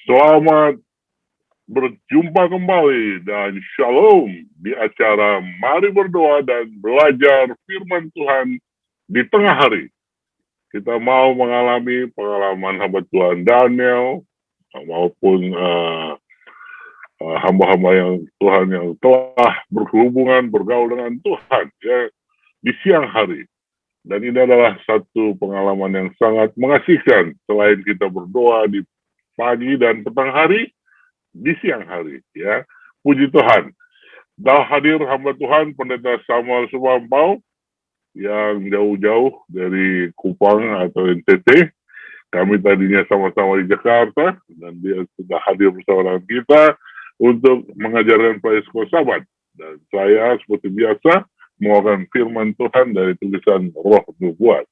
Selamat berjumpa kembali dan shalom di acara Mari Berdoa dan Belajar Firman Tuhan di tengah hari. Kita mau mengalami pengalaman hamba Tuhan Daniel maupun hamba-hamba yang Tuhan yang telah berhubungan, bergaul dengan Tuhan ya, di siang hari. Dan ini adalah satu pengalaman yang sangat mengasihkan. Selain kita berdoa di pagi dan petang hari, di siang hari, ya. Puji Tuhan. Dah hadir hamba Tuhan, Pendeta Samuel Sumampau, yang jauh-jauh dari Kupang atau NTT. Kami tadinya sama-sama di Jakarta, dan dia sudah hadir bersama dengan kita untuk mengajarkan Praise Sabat. Dan saya, seperti biasa, membawakan firman Tuhan dari tulisan Roh Nubuat.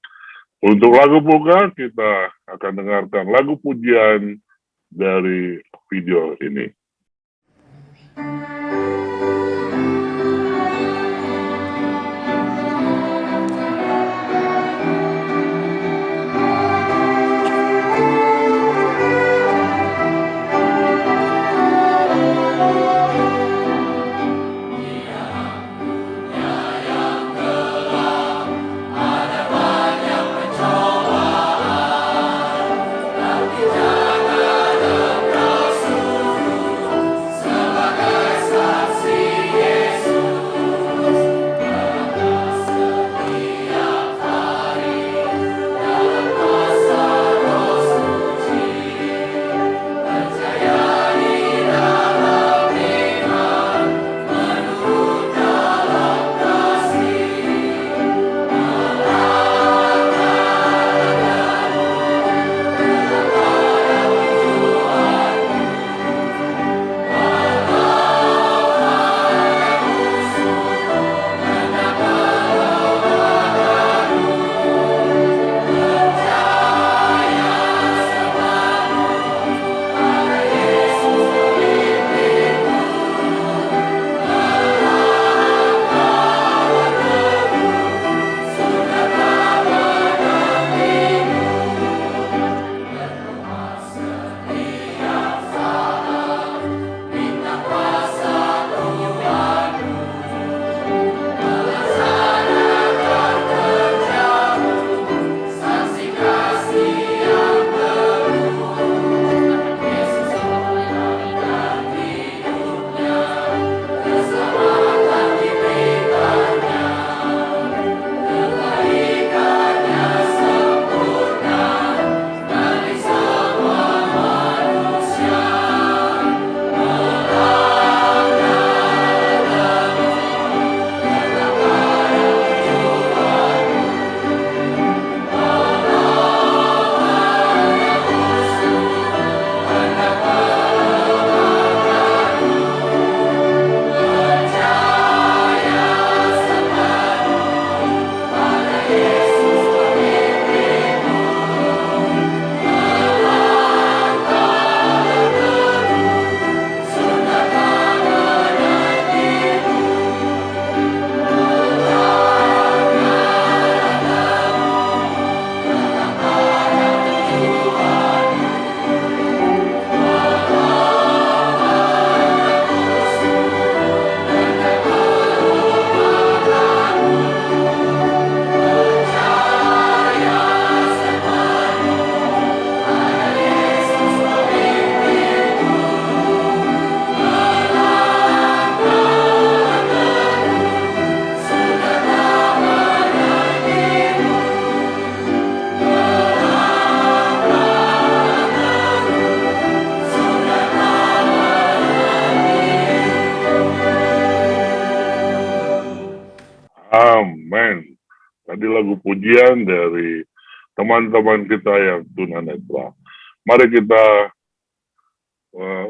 Untuk lagu buka, kita akan dengarkan lagu pujian dari video ini. Amin. Tadi lagu pujian dari teman-teman kita yang tunanetra. Mari kita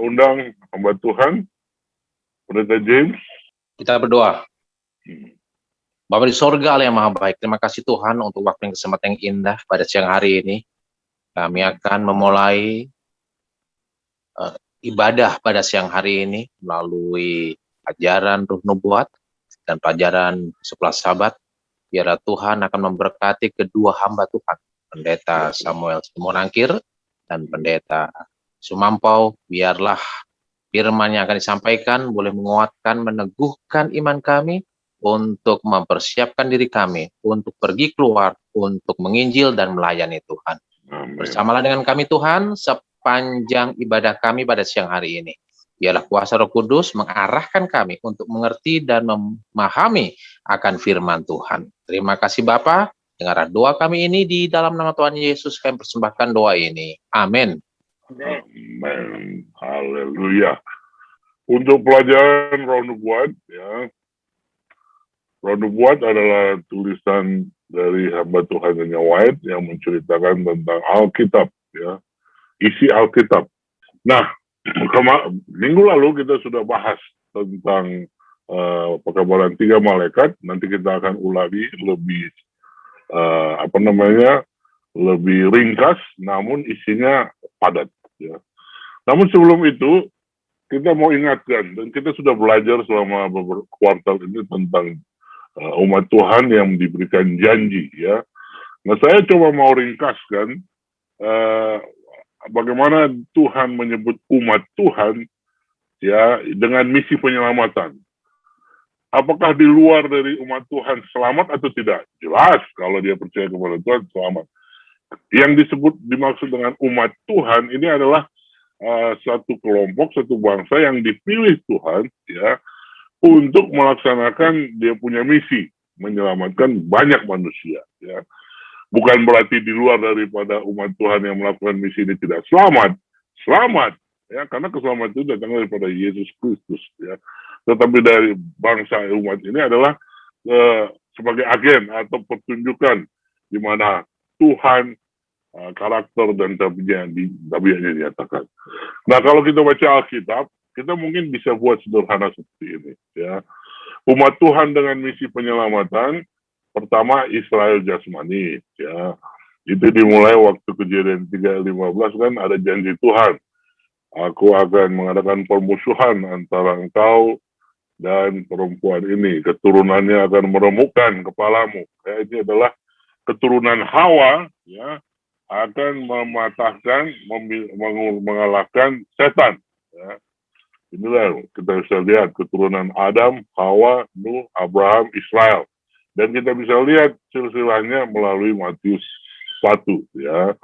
undang hamba Tuhan, Pendeta James. Kita berdoa. Bapa di sorga, Allah yang maha baik, terima kasih Tuhan untuk waktu dan kesempatan yang indah pada siang hari ini. Kami akan memulai ibadah pada siang hari ini melalui ajaran Roh Nubuat dan pelajaran 11 Sabat. Biarlah Tuhan akan memberkati kedua hamba Tuhan, Pendeta Samuel Simonangkir dan Pendeta Sumampau, biarlah firman yang akan disampaikan boleh menguatkan, meneguhkan iman kami untuk mempersiapkan diri kami untuk pergi keluar, untuk menginjil dan melayani Tuhan. Amin. Bersamalah dengan kami Tuhan sepanjang ibadah kami pada siang hari ini. Biarlah kuasa Roh Kudus mengarahkan kami untuk mengerti dan memahami akan firman Tuhan. Terima kasih Bapa. Dengarlah doa kami ini di dalam nama Tuhan Yesus kami persembahkan doa ini. Amin. Amin. Haleluya. Untuk pelajaran Roh Nubuat, ya, Roh Nubuat adalah tulisan dari hamba Tuhan Enya White yang menceritakan tentang Alkitab, ya, isi Alkitab. Nah, minggu lalu kita sudah bahas tentang pekabaran 3 malaikat. Nanti kita akan ulangi lebih lebih ringkas, namun isinya padat. Ya. Namun sebelum itu kita mau ingatkan, dan kita sudah belajar selama beberapa kuartal ini tentang umat Tuhan yang diberikan janji. Ya. Nah, saya coba mau ringkaskan bagaimana Tuhan menyebut umat Tuhan ya dengan misi penyelamatan. Apakah di luar dari umat Tuhan selamat atau tidak? Jelas kalau dia percaya kepada Tuhan selamat. Yang dimaksud dengan umat Tuhan ini adalah satu kelompok, satu bangsa yang dipilih Tuhan ya untuk melaksanakan dia punya misi menyelamatkan banyak manusia. Ya. Bukan berarti di luar daripada umat Tuhan yang melakukan misi ini tidak selamat. Selamat, ya, karena keselamatan itu datang daripada Yesus Kristus. Ya. Tetapi dari bangsa umat ini adalah sebagai agen atau pertunjukan di mana Tuhan karakter dan tabiatnya dinyatakan. Nah, kalau kita baca Alkitab, kita mungkin bisa buat sederhana seperti ini. Ya. Umat Tuhan dengan misi penyelamatan, pertama Israel jasmani. Ya. Itu dimulai waktu Kejadian 3:15 kan ada janji Tuhan. Aku akan mengadakan permusuhan antara engkau dan perempuan ini. Keturunannya akan meremukkan kepalamu. Ya, ini adalah keturunan Hawa, ya, akan mematahkan, mengalahkan setan. Ya. Inilah kita bisa lihat keturunan Adam, Hawa, Nuh, Abraham, Israel. Dan kita bisa lihat silsilahnya melalui Matius 1. Ya.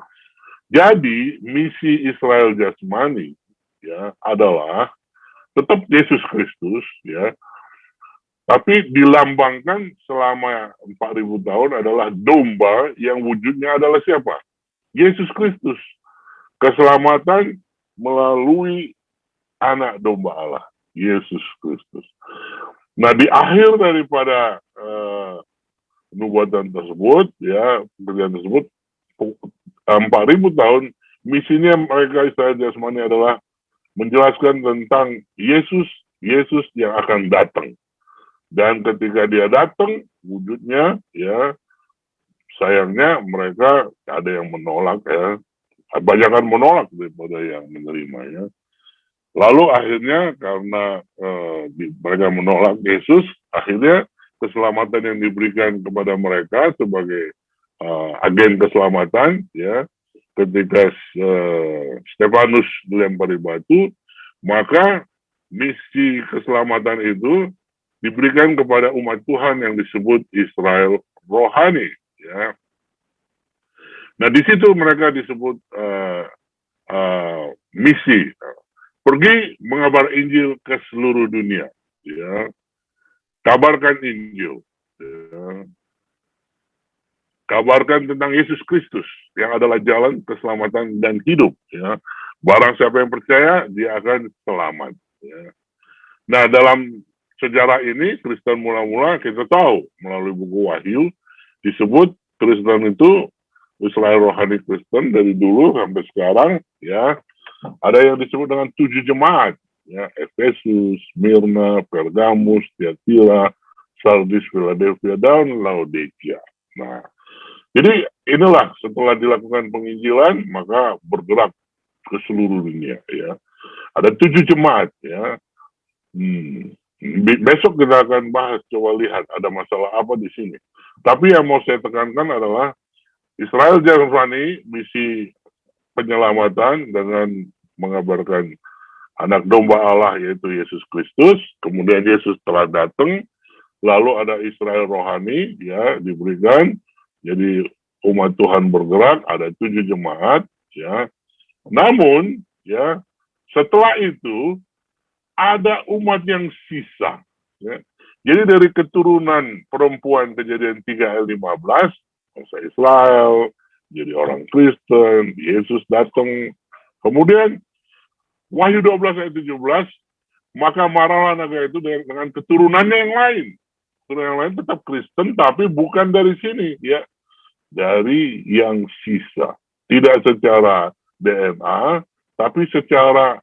Jadi misi Israel jasmani ya adalah tetap Yesus Kristus, ya, tapi dilambangkan selama 4.000 tahun adalah domba yang wujudnya adalah siapa? Yesus Kristus. Keselamatan melalui anak domba Allah, Yesus Kristus. Nah, di akhir daripada nubuatan tersebut, ya, pekerjaan tersebut, 4.000 tahun, misinya mereka Israel jasmani adalah menjelaskan tentang Yesus yang akan datang. Dan ketika dia datang, wujudnya, ya, sayangnya mereka ada yang menolak, ya. Banyakan menolak daripada yang menerimanya. Lalu akhirnya karena mereka menolak Yesus, akhirnya keselamatan yang diberikan kepada mereka sebagai agen keselamatan, ya, ketika Stefanus dilempari batu, maka misi keselamatan itu diberikan kepada umat Tuhan yang disebut Israel rohani. Ya. Nah, di situ mereka disebut misi. Pergi mengabar Injil ke seluruh dunia. Ya. Kabarkan Injil. Ya. Kabarkan tentang Yesus Kristus yang adalah jalan keselamatan dan hidup. Ya. Barang siapa yang percaya, dia akan selamat. Ya. Nah, dalam sejarah ini, Kristen mula-mula kita tahu melalui buku Wahyu, disebut Kristen itu, Israel rohani Kristen dari dulu sampai sekarang, ya, ada yang disebut dengan 7 jemaat. Ya, Efesus, Smyrna, Pergamus, Tiatira, Sardis, Philadelphia, dan Laodikia. Nah, jadi inilah setelah dilakukan penginjilan maka bergerak ke seluruh dunia. Ya, ada 7 jemaat. Ya, besok kita akan bahas, coba lihat ada masalah apa di sini. Tapi yang mau saya tekankan adalah Israel jasmani misi penyelamatan dengan mengabarkan anak domba Allah yaitu Yesus Kristus. Kemudian Yesus telah datang, lalu ada Israel rohani, ya, diberikan. Jadi umat Tuhan bergerak, ada 7 jemaat, ya. Namun, ya, setelah itu ada umat yang sisa, ya. Jadi dari keturunan perempuan Kejadian 3 ayat 15, bangsa Israel, jadi orang Kristen, Yesus datang. Kemudian Wahyu 12 ayat 17, maka marahlah naga itu dengan keturunannya yang lain. Keturunan yang lain tetap Kristen, tapi bukan dari sini, ya, dari yang sisa. Tidak secara DNA, tapi secara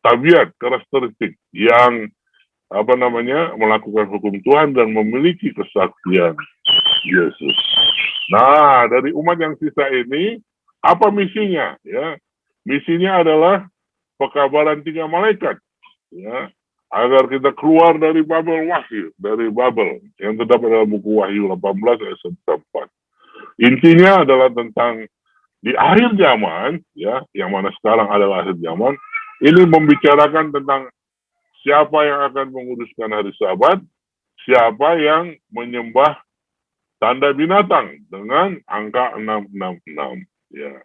tabiat, karakteristik yang melakukan hukum Tuhan dan memiliki kesaksian Yesus. Nah, dari umat yang sisa ini, apa misinya? Ya, misinya adalah pekabaran 3 malaikat, ya, agar kita keluar dari Babel Wahyu, dari Babel yang terdapat dalam buku Wahyu 18 ayat 1-4. Intinya adalah tentang di akhir zaman, ya, yang mana sekarang adalah akhir zaman, ini membicarakan tentang siapa yang akan menguduskan hari Sabat, siapa yang menyembah tanda binatang dengan angka 666, ya.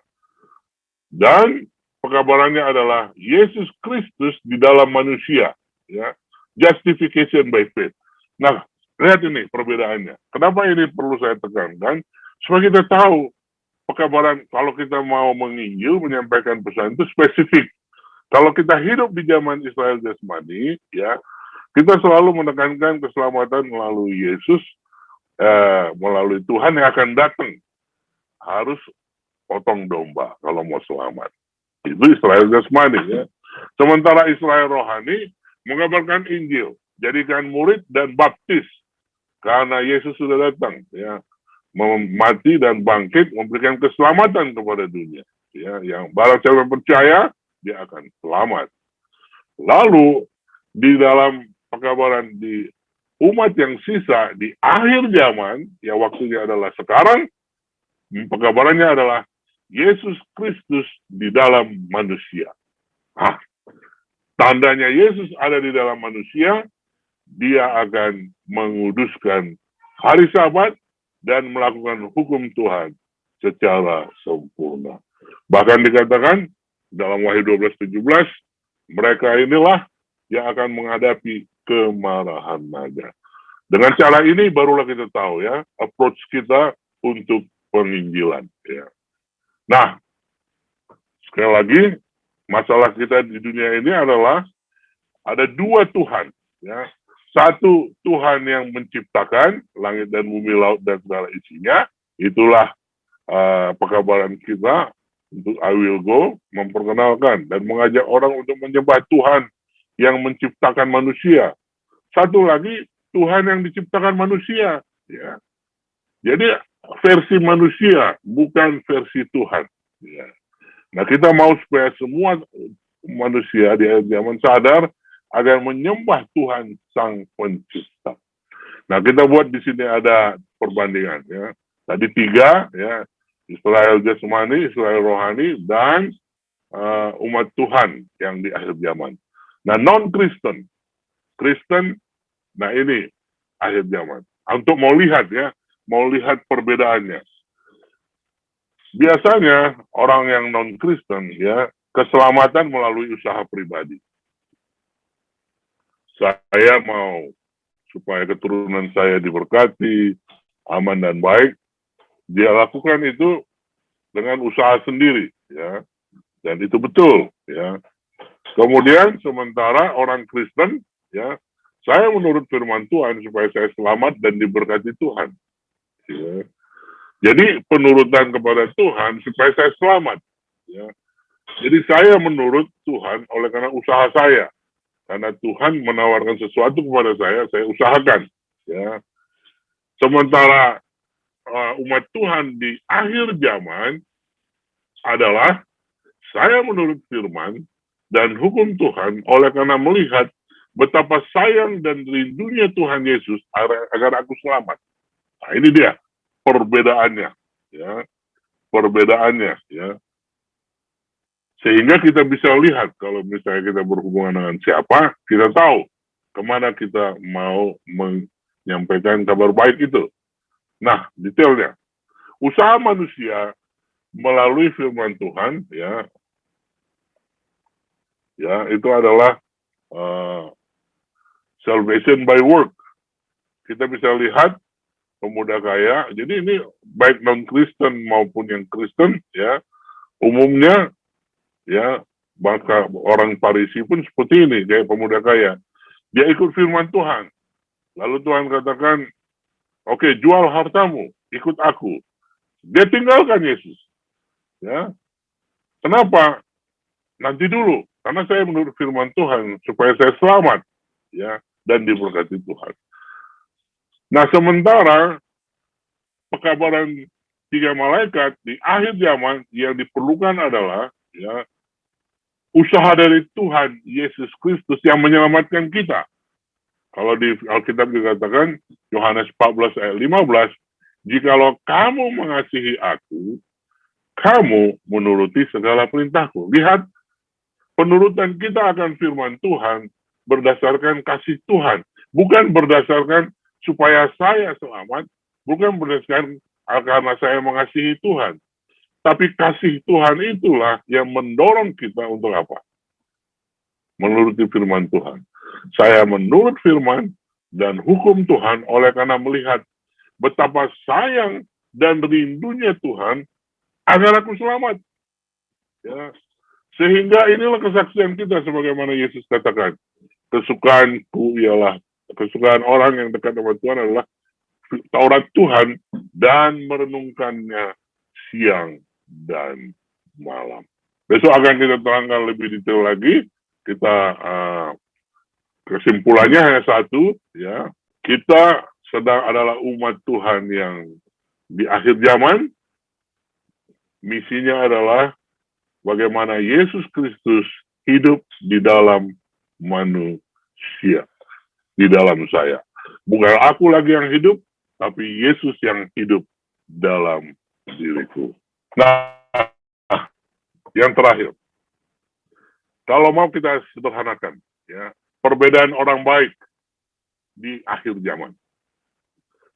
Dan pekabarannya adalah Yesus Kristus di dalam manusia, ya. Justification by faith. Nah, lihat ini perbedaannya. Kenapa ini perlu saya tekankan? Supaya kita tahu pekabaran, kalau kita mau menginjil, menyampaikan pesan itu spesifik. Kalau kita hidup di zaman Israel jasmani, ya, kita selalu menekankan keselamatan melalui Yesus, melalui Tuhan yang akan datang. Harus potong domba kalau mau selamat. Itu Israel jasmani, ya. Sementara Israel rohani mengabarkan Injil, jadikan murid dan baptis, karena Yesus sudah datang, ya, mati dan bangkit, memberikan keselamatan kepada dunia, ya. Yang barang siapa percaya, dia akan selamat. Lalu di dalam pekabaran di umat yang sisa di akhir zaman, ya, waktunya adalah sekarang, pekabarannya adalah Yesus Kristus di dalam manusia. Nah, tandanya Yesus ada di dalam manusia, dia akan menguduskan hari Sabat dan melakukan hukum Tuhan secara sempurna. Bahkan dikatakan dalam Wahyu 12:17, mereka inilah yang akan menghadapi kemarahan naga. Dengan cara ini barulah kita tahu, ya, approach kita untuk penginjilan, ya. Nah, sekali lagi, masalah kita di dunia ini adalah ada 2 Tuhan, ya. Satu Tuhan yang menciptakan langit dan bumi, laut dan segala isinya. Itulah pekabaran kita untuk I Will Go, memperkenalkan dan mengajak orang untuk menyembah Tuhan yang menciptakan manusia. Satu lagi, Tuhan yang diciptakan manusia, ya. Jadi versi manusia, bukan versi Tuhan, ya. Nah, kita mau supaya semua manusia di akhir zaman sadar agar menyembah Tuhan Sang Pencipta. Nah, kita buat di sini ada perbandingan, ya. Tadi 3, ya, Israel jasmani, Israel rohani, dan umat Tuhan yang di akhir zaman. Nah, non-Kristen, Kristen, nah ini akhir zaman. Untuk mau lihat, ya, mau lihat perbedaannya. Biasanya orang yang non-Kristen, ya, keselamatan melalui usaha pribadi. Saya mau supaya keturunan saya diberkati, aman dan baik. Dia lakukan itu dengan usaha sendiri, ya, dan itu betul, ya. Kemudian sementara orang Kristen, ya, saya menurut firman Tuhan supaya saya selamat dan diberkati Tuhan, ya. Jadi penurutan kepada Tuhan supaya saya selamat, ya. Jadi saya menurut Tuhan oleh karena usaha saya, karena Tuhan menawarkan sesuatu kepada saya usahakan, ya. Sementara umat Tuhan di akhir zaman adalah saya menurut firman dan hukum Tuhan oleh karena melihat betapa sayang dan rindunya Tuhan Yesus agar aku selamat. Nah, ini dia perbedaannya, ya. Perbedaannya, ya. Sehingga kita bisa lihat kalau misalnya kita berhubungan dengan siapa, kita tahu kemana kita mau menyampaikan kabar baik itu. Nah, detailnya. Usaha manusia melalui firman Tuhan, ya itu adalah salvation by work. Kita bisa lihat pemuda kaya. Jadi ini baik non-Kristen maupun yang Kristen, ya umumnya, ya bahkan orang Farisi pun seperti ini, kayak pemuda kaya. Dia ikut firman Tuhan. Lalu Tuhan katakan, oke, jual hartamu, ikut aku. Dia tinggalkan Yesus. Ya, kenapa? Nanti dulu, karena saya menurut firman Tuhan supaya saya selamat, ya, dan diberkati Tuhan. Nah, sementara pekabaran 3 malaikat di akhir zaman yang diperlukan adalah, ya, usaha dari Tuhan Yesus Kristus yang menyelamatkan kita. Kalau di Alkitab dikatakan Yohanes 14 ayat 15, jikalau kamu mengasihi aku, kamu menuruti segala perintahku. Lihat, penurutan kita akan firman Tuhan berdasarkan kasih Tuhan. Bukan berdasarkan supaya saya selamat, bukan berdasarkan karena saya mengasihi Tuhan. Tapi kasih Tuhan itulah yang mendorong kita untuk apa? Menuruti firman Tuhan. Saya menurut firman dan hukum Tuhan oleh karena melihat betapa sayang dan rindunya Tuhan agar aku selamat. Ya. Sehingga inilah kesaksian kita sebagaimana Yesus katakan. Kesukaan orang yang dekat dengan Tuhan adalah Taurat Tuhan dan merenungkannya siang dan malam. Besok akan kita terangkan lebih detail lagi. Kita kesimpulannya hanya satu, ya. Kita sedang adalah umat Tuhan yang di akhir zaman. Misinya adalah bagaimana Yesus Kristus hidup di dalam manusia, di dalam saya. Bukan aku lagi yang hidup, tapi Yesus yang hidup dalam diriku. Nah, yang terakhir, kalau mau kita sederhanakan, ya, perbedaan orang baik di akhir zaman.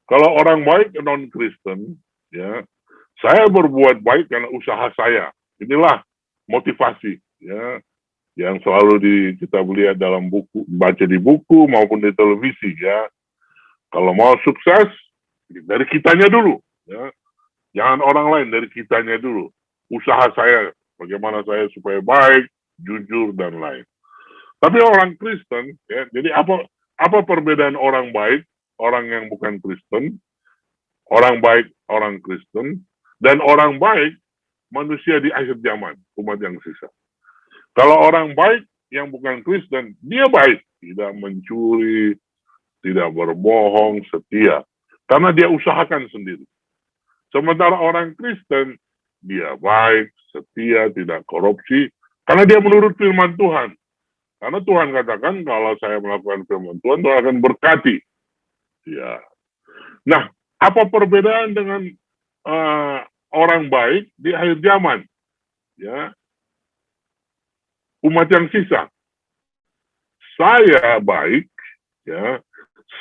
Kalau orang baik non-Kristen, ya, saya berbuat baik karena usaha saya. Inilah motivasi, ya, yang selalu kita lihat dalam buku, baca di buku maupun di televisi, ya. Kalau mau sukses dari kitanya dulu, ya. Jangan orang lain, dari kitanya dulu. Usaha saya, bagaimana saya supaya baik, jujur dan lain. Tapi orang Kristen, ya, jadi apa perbedaan orang baik, orang yang bukan Kristen, orang baik, orang Kristen, dan orang baik manusia di akhir zaman, umat yang sisa. Kalau orang baik yang bukan Kristen, dia baik, tidak mencuri, tidak berbohong, setia, karena dia usahakan sendiri. Sementara orang Kristen, dia baik, setia, tidak korupsi, karena dia menurut firman Tuhan. Karena Tuhan katakan kalau saya melakukan firman Tuhan, Tuhan akan berkati. Ya. Nah, apa perbedaan dengan orang baik di akhir zaman? Ya, umat yang sisa. Saya baik, ya,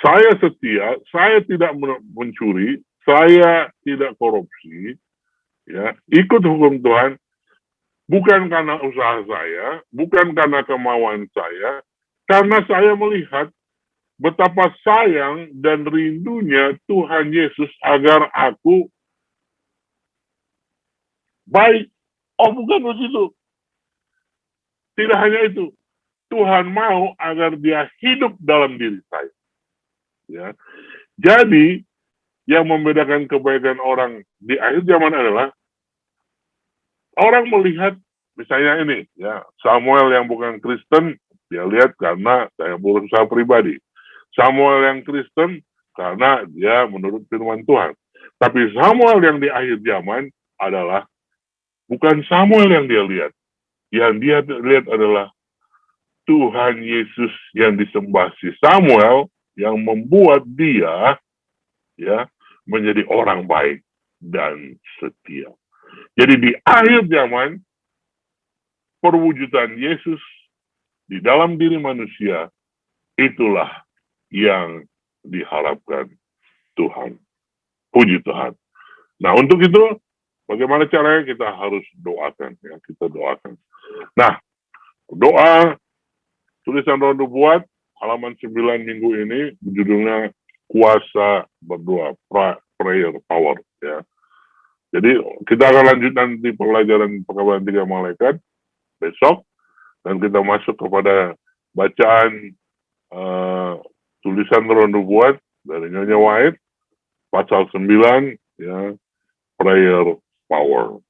saya setia, saya tidak mencuri, saya tidak korupsi, ya, ikut hukum Tuhan, bukan karena usaha saya, bukan karena kemauan saya, karena saya melihat betapa sayang dan rindunya Tuhan Yesus agar aku baik. Oh, bukan begitu. Tidak hanya itu. Tuhan mau agar dia hidup dalam diri saya. Ya. Jadi, yang membedakan kebaikan orang di akhir zaman adalah orang melihat, misalnya ini, ya, Samuel yang bukan Kristen, dia lihat karena saya berusaha pribadi. Samuel yang Kristen karena dia menurut firman Tuhan. Tapi Samuel yang di akhir zaman adalah bukan Samuel yang dia lihat. Yang dia lihat adalah Tuhan Yesus yang disembah si Samuel yang membuat dia, ya, menjadi orang baik dan setia. Jadi di akhir zaman perwujudan Yesus di dalam diri manusia, itulah yang diharapkan Tuhan. Puji Tuhan. Nah, untuk itu, bagaimana caranya? Kita harus doakan. Ya, kita doakan. Nah, doa tulisan Roh Nubuat halaman 9 minggu ini judulnya Kuasa Berdoa, Prayer Power. Ya. Jadi kita akan lanjut nanti pelajaran pengkabaran 3 malaikat besok, dan kita masuk kepada bacaan tulisan Roh Nubuat dari Nyonya White pasal 9, ya, Prayer Power.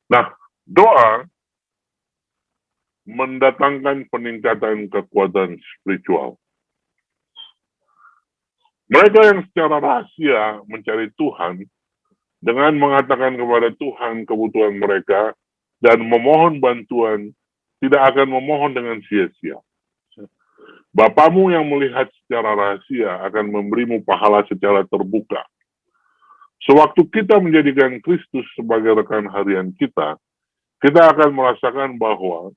Nah, doa mendatangkan peningkatan kekuatan spiritual. Mereka yang secara rahasia mencari Tuhan dengan mengatakan kepada Tuhan kebutuhan mereka dan memohon bantuan, tidak akan memohon dengan sia-sia. Bapamu yang melihat secara rahasia akan memberimu pahala secara terbuka. Sewaktu kita menjadikan Kristus sebagai rekan harian kita akan merasakan bahwa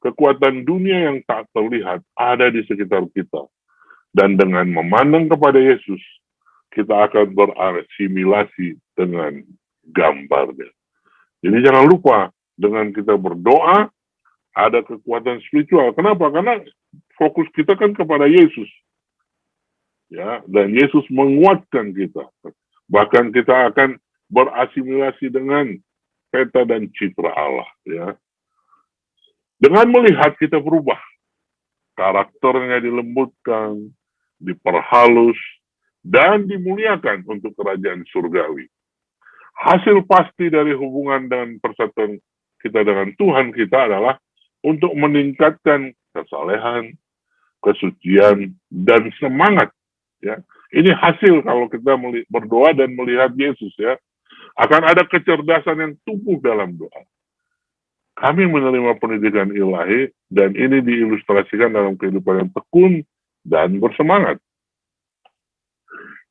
kekuatan dunia yang tak terlihat ada di sekitar kita. Dan dengan memandang kepada Yesus, kita akan berasimilasi dengan gambarnya. Jadi jangan lupa, dengan kita berdoa, ada kekuatan spiritual. Kenapa? Karena fokus kita kan kepada Yesus. Ya, dan Yesus menguatkan kita. Bahkan kita akan berasimilasi dengan peta dan citra Allah. Ya. Dengan melihat kita berubah. Karakternya dilembutkan, diperhalus, dan dimuliakan untuk kerajaan surgawi. Hasil pasti dari hubungan dan persatuan kita dengan Tuhan kita adalah untuk meningkatkan kesalehan, kesucian, dan semangat. Ya. Ini hasil kalau kita berdoa dan melihat Yesus. Ya. Akan ada kecerdasan yang tumbuh dalam doa. Kami menerima pendidikan ilahi, dan ini diilustrasikan dalam kehidupan yang tekun dan bersemangat.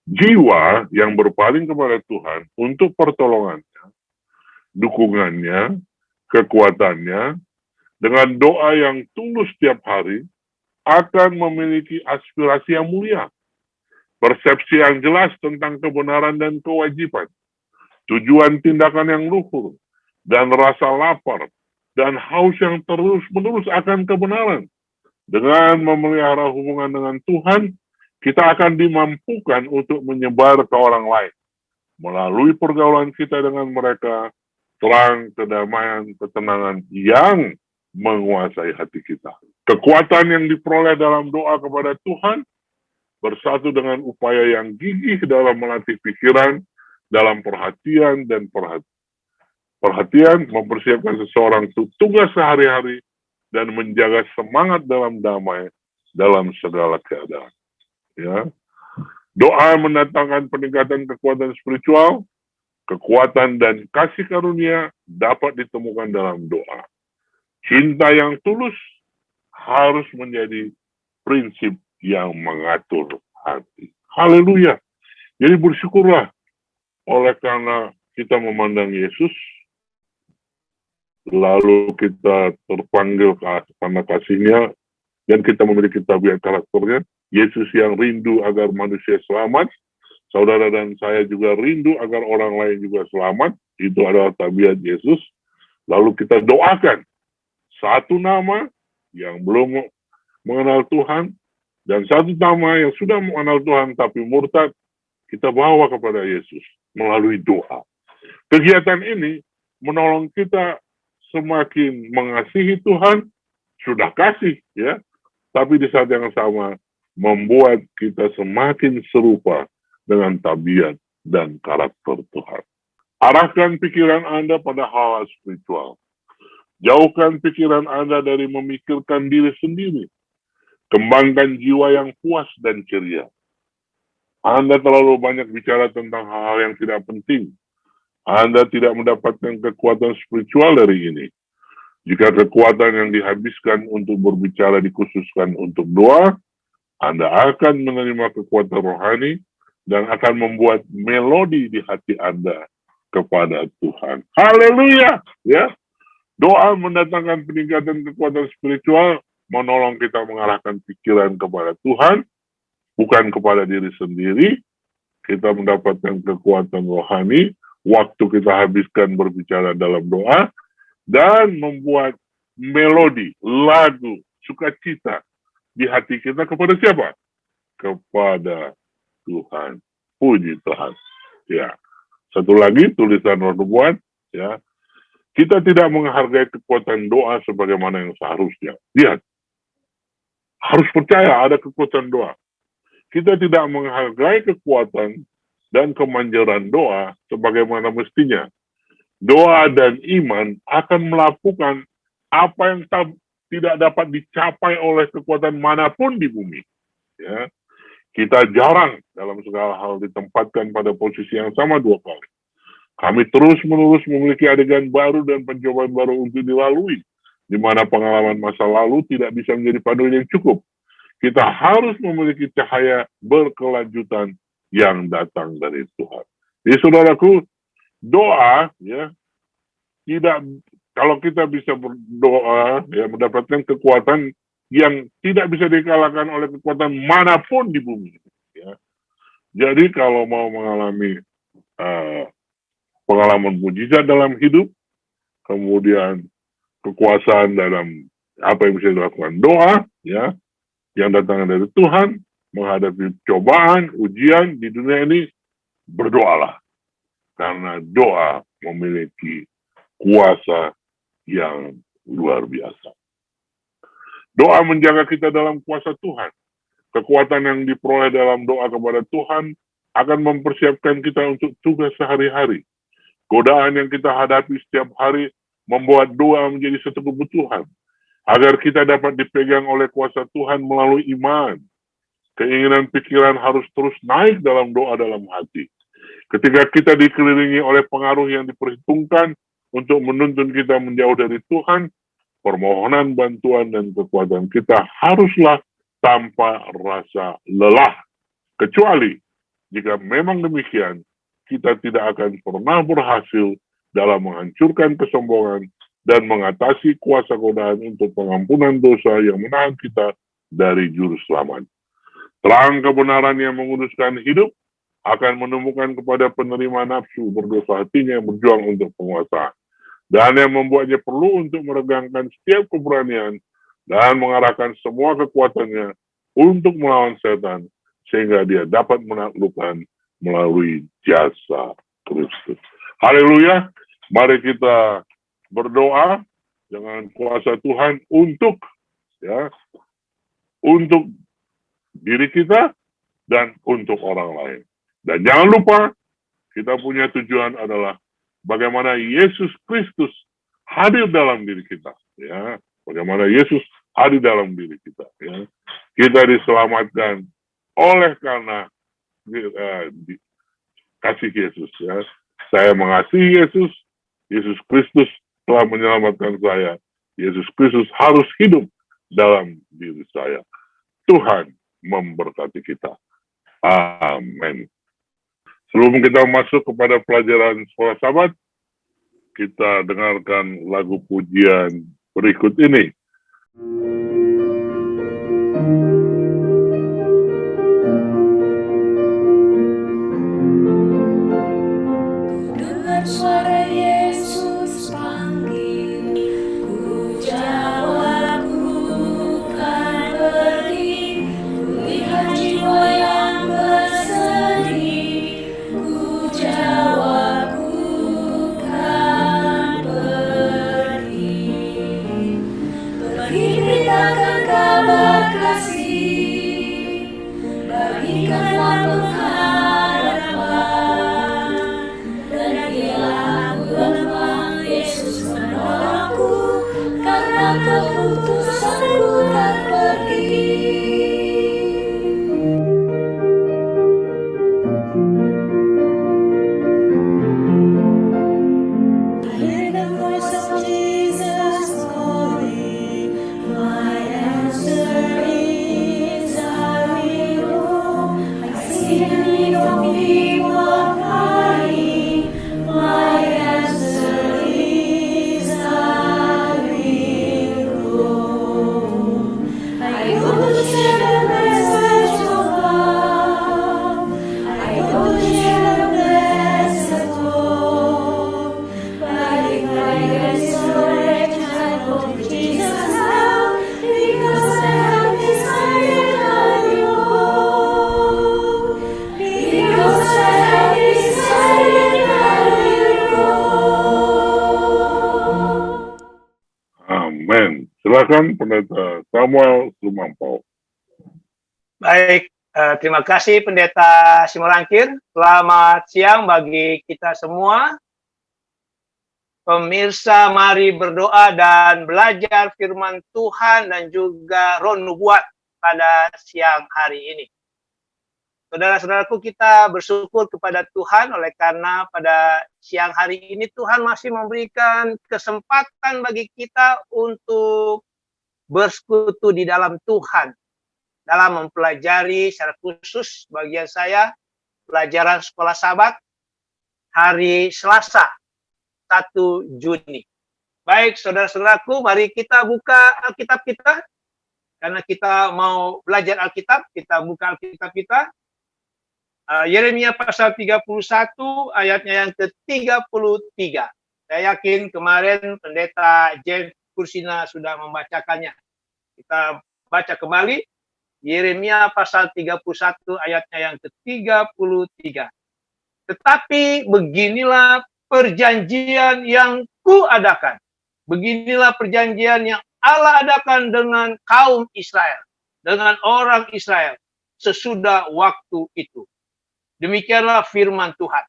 Jiwa yang berpaling kepada Tuhan untuk pertolongannya, dukungannya, kekuatannya, dengan doa yang tulus setiap hari, akan memiliki aspirasi yang mulia, persepsi yang jelas tentang kebenaran dan kewajiban, tujuan tindakan yang luhur, dan rasa lapar, dan haus yang terus-menerus akan kebenaran. Dengan memelihara hubungan dengan Tuhan, kita akan dimampukan untuk menyebar ke orang lain. Melalui pergaulan kita dengan mereka, terang, kedamaian, ketenangan yang menguasai hati kita. Kekuatan yang diperoleh dalam doa kepada Tuhan bersatu dengan upaya yang gigih dalam melatih pikiran, dalam perhatian dan perhatian mempersiapkan seseorang untuk tugas sehari-hari dan menjaga semangat dalam damai dalam segala keadaan. Ya. Doa mendatangkan peningkatan kekuatan spiritual, kekuatan dan kasih karunia dapat ditemukan dalam doa. Cinta yang tulus harus menjadi prinsip yang mengatur hati. Haleluya. Jadi bersyukurlah oleh karena kita memandang Yesus, lalu kita terpanggil karena kasih-Nya, dan kita memiliki tabiat karakternya. Yesus yang rindu agar manusia selamat, saudara dan saya juga rindu agar orang lain juga selamat. Itu adalah tabiat Yesus. Lalu kita doakan satu nama yang belum mengenal Tuhan, dan satu nama yang sudah mengenal Tuhan tapi murtad, kita bawa kepada Yesus melalui doa. Kegiatan ini menolong kita semakin mengasihi Tuhan, sudah kasih, ya, tapi di saat yang sama membuat kita semakin serupa dengan tabiat dan karakter Tuhan. Arahkan pikiran Anda pada hal spiritual. Jauhkan pikiran Anda dari memikirkan diri sendiri. Kembangkan jiwa yang puas dan ceria. Anda terlalu banyak bicara tentang hal-hal yang tidak penting. Anda tidak mendapatkan kekuatan spiritual dari ini. Jika kekuatan yang dihabiskan untuk berbicara dikhususkan untuk doa, Anda akan menerima kekuatan rohani dan akan membuat melodi di hati Anda kepada Tuhan. Haleluya, ya. Doa mendatangkan peningkatan kekuatan spiritual, menolong kita mengarahkan pikiran kepada Tuhan, bukan kepada diri sendiri. Kita mendapatkan kekuatan rohani, waktu kita habiskan berbicara dalam doa, dan membuat melodi, lagu, sukacita di hati kita kepada siapa? Kepada Tuhan. Puji Tuhan. Ya. Satu lagi tulisan Roh Nubuat, ya. Kita tidak menghargai kekuatan doa sebagaimana yang seharusnya. Lihat, harus percaya ada kekuatan doa. Kita tidak menghargai kekuatan dan kemanjuran doa sebagaimana mestinya. Doa dan iman akan melakukan apa yang tidak dapat dicapai oleh kekuatan manapun di bumi. Ya. Kita jarang dalam segala hal ditempatkan pada posisi yang sama dua kali. Kami terus-menerus memiliki adegan baru dan pencobaan baru untuk dilalui, di mana pengalaman masa lalu tidak bisa menjadi panduan yang cukup. Kita harus memiliki cahaya berkelanjutan yang datang dari Tuhan. Jadi saudaraku, doa, ya, tidak, kalau kita bisa berdoa, ya, mendapatkan kekuatan yang tidak bisa dikalahkan oleh kekuatan manapun di bumi. Ya. Jadi kalau mau mengalami pengalaman mujizat dalam hidup, kemudian kekuasaan dalam apa yang bisa dilakukan, doa, ya, yang datang dari Tuhan, menghadapi cobaan, ujian di dunia ini, berdoalah. Karena doa memiliki kuasa yang luar biasa. Doa menjaga kita dalam kuasa Tuhan. Kekuatan yang diperoleh dalam doa kepada Tuhan akan mempersiapkan kita untuk tugas sehari-hari. Godaan yang kita hadapi setiap hari membuat doa menjadi satu kebutuhan. Agar kita dapat dipegang oleh kuasa Tuhan melalui iman. Keinginan pikiran harus terus naik dalam doa dalam hati. Ketika kita dikelilingi oleh pengaruh yang diperhitungkan untuk menuntun kita menjauh dari Tuhan, permohonan bantuan dan kekuatan kita haruslah tanpa rasa lelah. Kecuali jika memang demikian, kita tidak akan pernah berhasil dalam menghancurkan kesombongan dan mengatasi kuasa godaan untuk pengampunan dosa yang menahan kita dari juru selamat. Terang kebenaran yang menguduskan hidup akan menemukan kepada penerima nafsu berdosa hatinya yang berjuang untuk penguasaan, dan yang membuatnya perlu untuk meregangkan setiap keberanian dan mengarahkan semua kekuatannya untuk melawan setan, sehingga dia dapat menaklukkan melalui jasa Kristus. Haleluya. Mari kita berdoa dengan kuasa Tuhan untuk, ya, untuk diri kita dan untuk orang lain. Dan jangan lupa, kita punya tujuan adalah bagaimana Yesus Kristus hadir dalam diri kita, ya. Bagaimana Yesus hadir dalam diri kita, ya. Kita diselamatkan oleh karena kasih Yesus, ya. Saya mengasihi Yesus, Yesus Kristus telah menyelamatkan saya. Yesus Kristus harus hidup dalam diri saya. Tuhan memberkati kita. Amin. Sebelum kita masuk kepada pelajaran Sekolah Sabat, kita dengarkan lagu pujian berikut ini. Dengar suara Yesus panggil, ku jawab bukan pergi, lihat jiwa yang bersedih, ku jawab bukan pergi, pergi berita Pendeta Samuel Sumampau. Baik, terima kasih Pendeta Simorangkir. Selamat siang bagi kita semua. Pemirsa, mari berdoa dan belajar firman Tuhan dan juga roh nubuat pada siang hari ini. Saudara-saudaraku, kita bersyukur kepada Tuhan oleh karena pada siang hari ini Tuhan masih memberikan kesempatan bagi kita untuk bersekutu di dalam Tuhan. Dalam mempelajari secara khusus bagian saya, pelajaran sekolah Sabat hari Selasa 1 Juni. Baik, saudara-saudaraku, mari kita buka Alkitab kita. Karena kita mau belajar Alkitab, kita buka Alkitab kita. Yeremia pasal 31 ayatnya yang ke-33. Saya yakin kemarin Pendeta James Kursina sudah membacakannya. Kita baca kembali Yeremia pasal 31 ayatnya yang ke-33. Tetapi beginilah perjanjian yang kuadakan. Beginilah perjanjian yang Allah adakan dengan kaum Israel, dengan orang Israel sesudah waktu itu. Demikianlah firman Tuhan.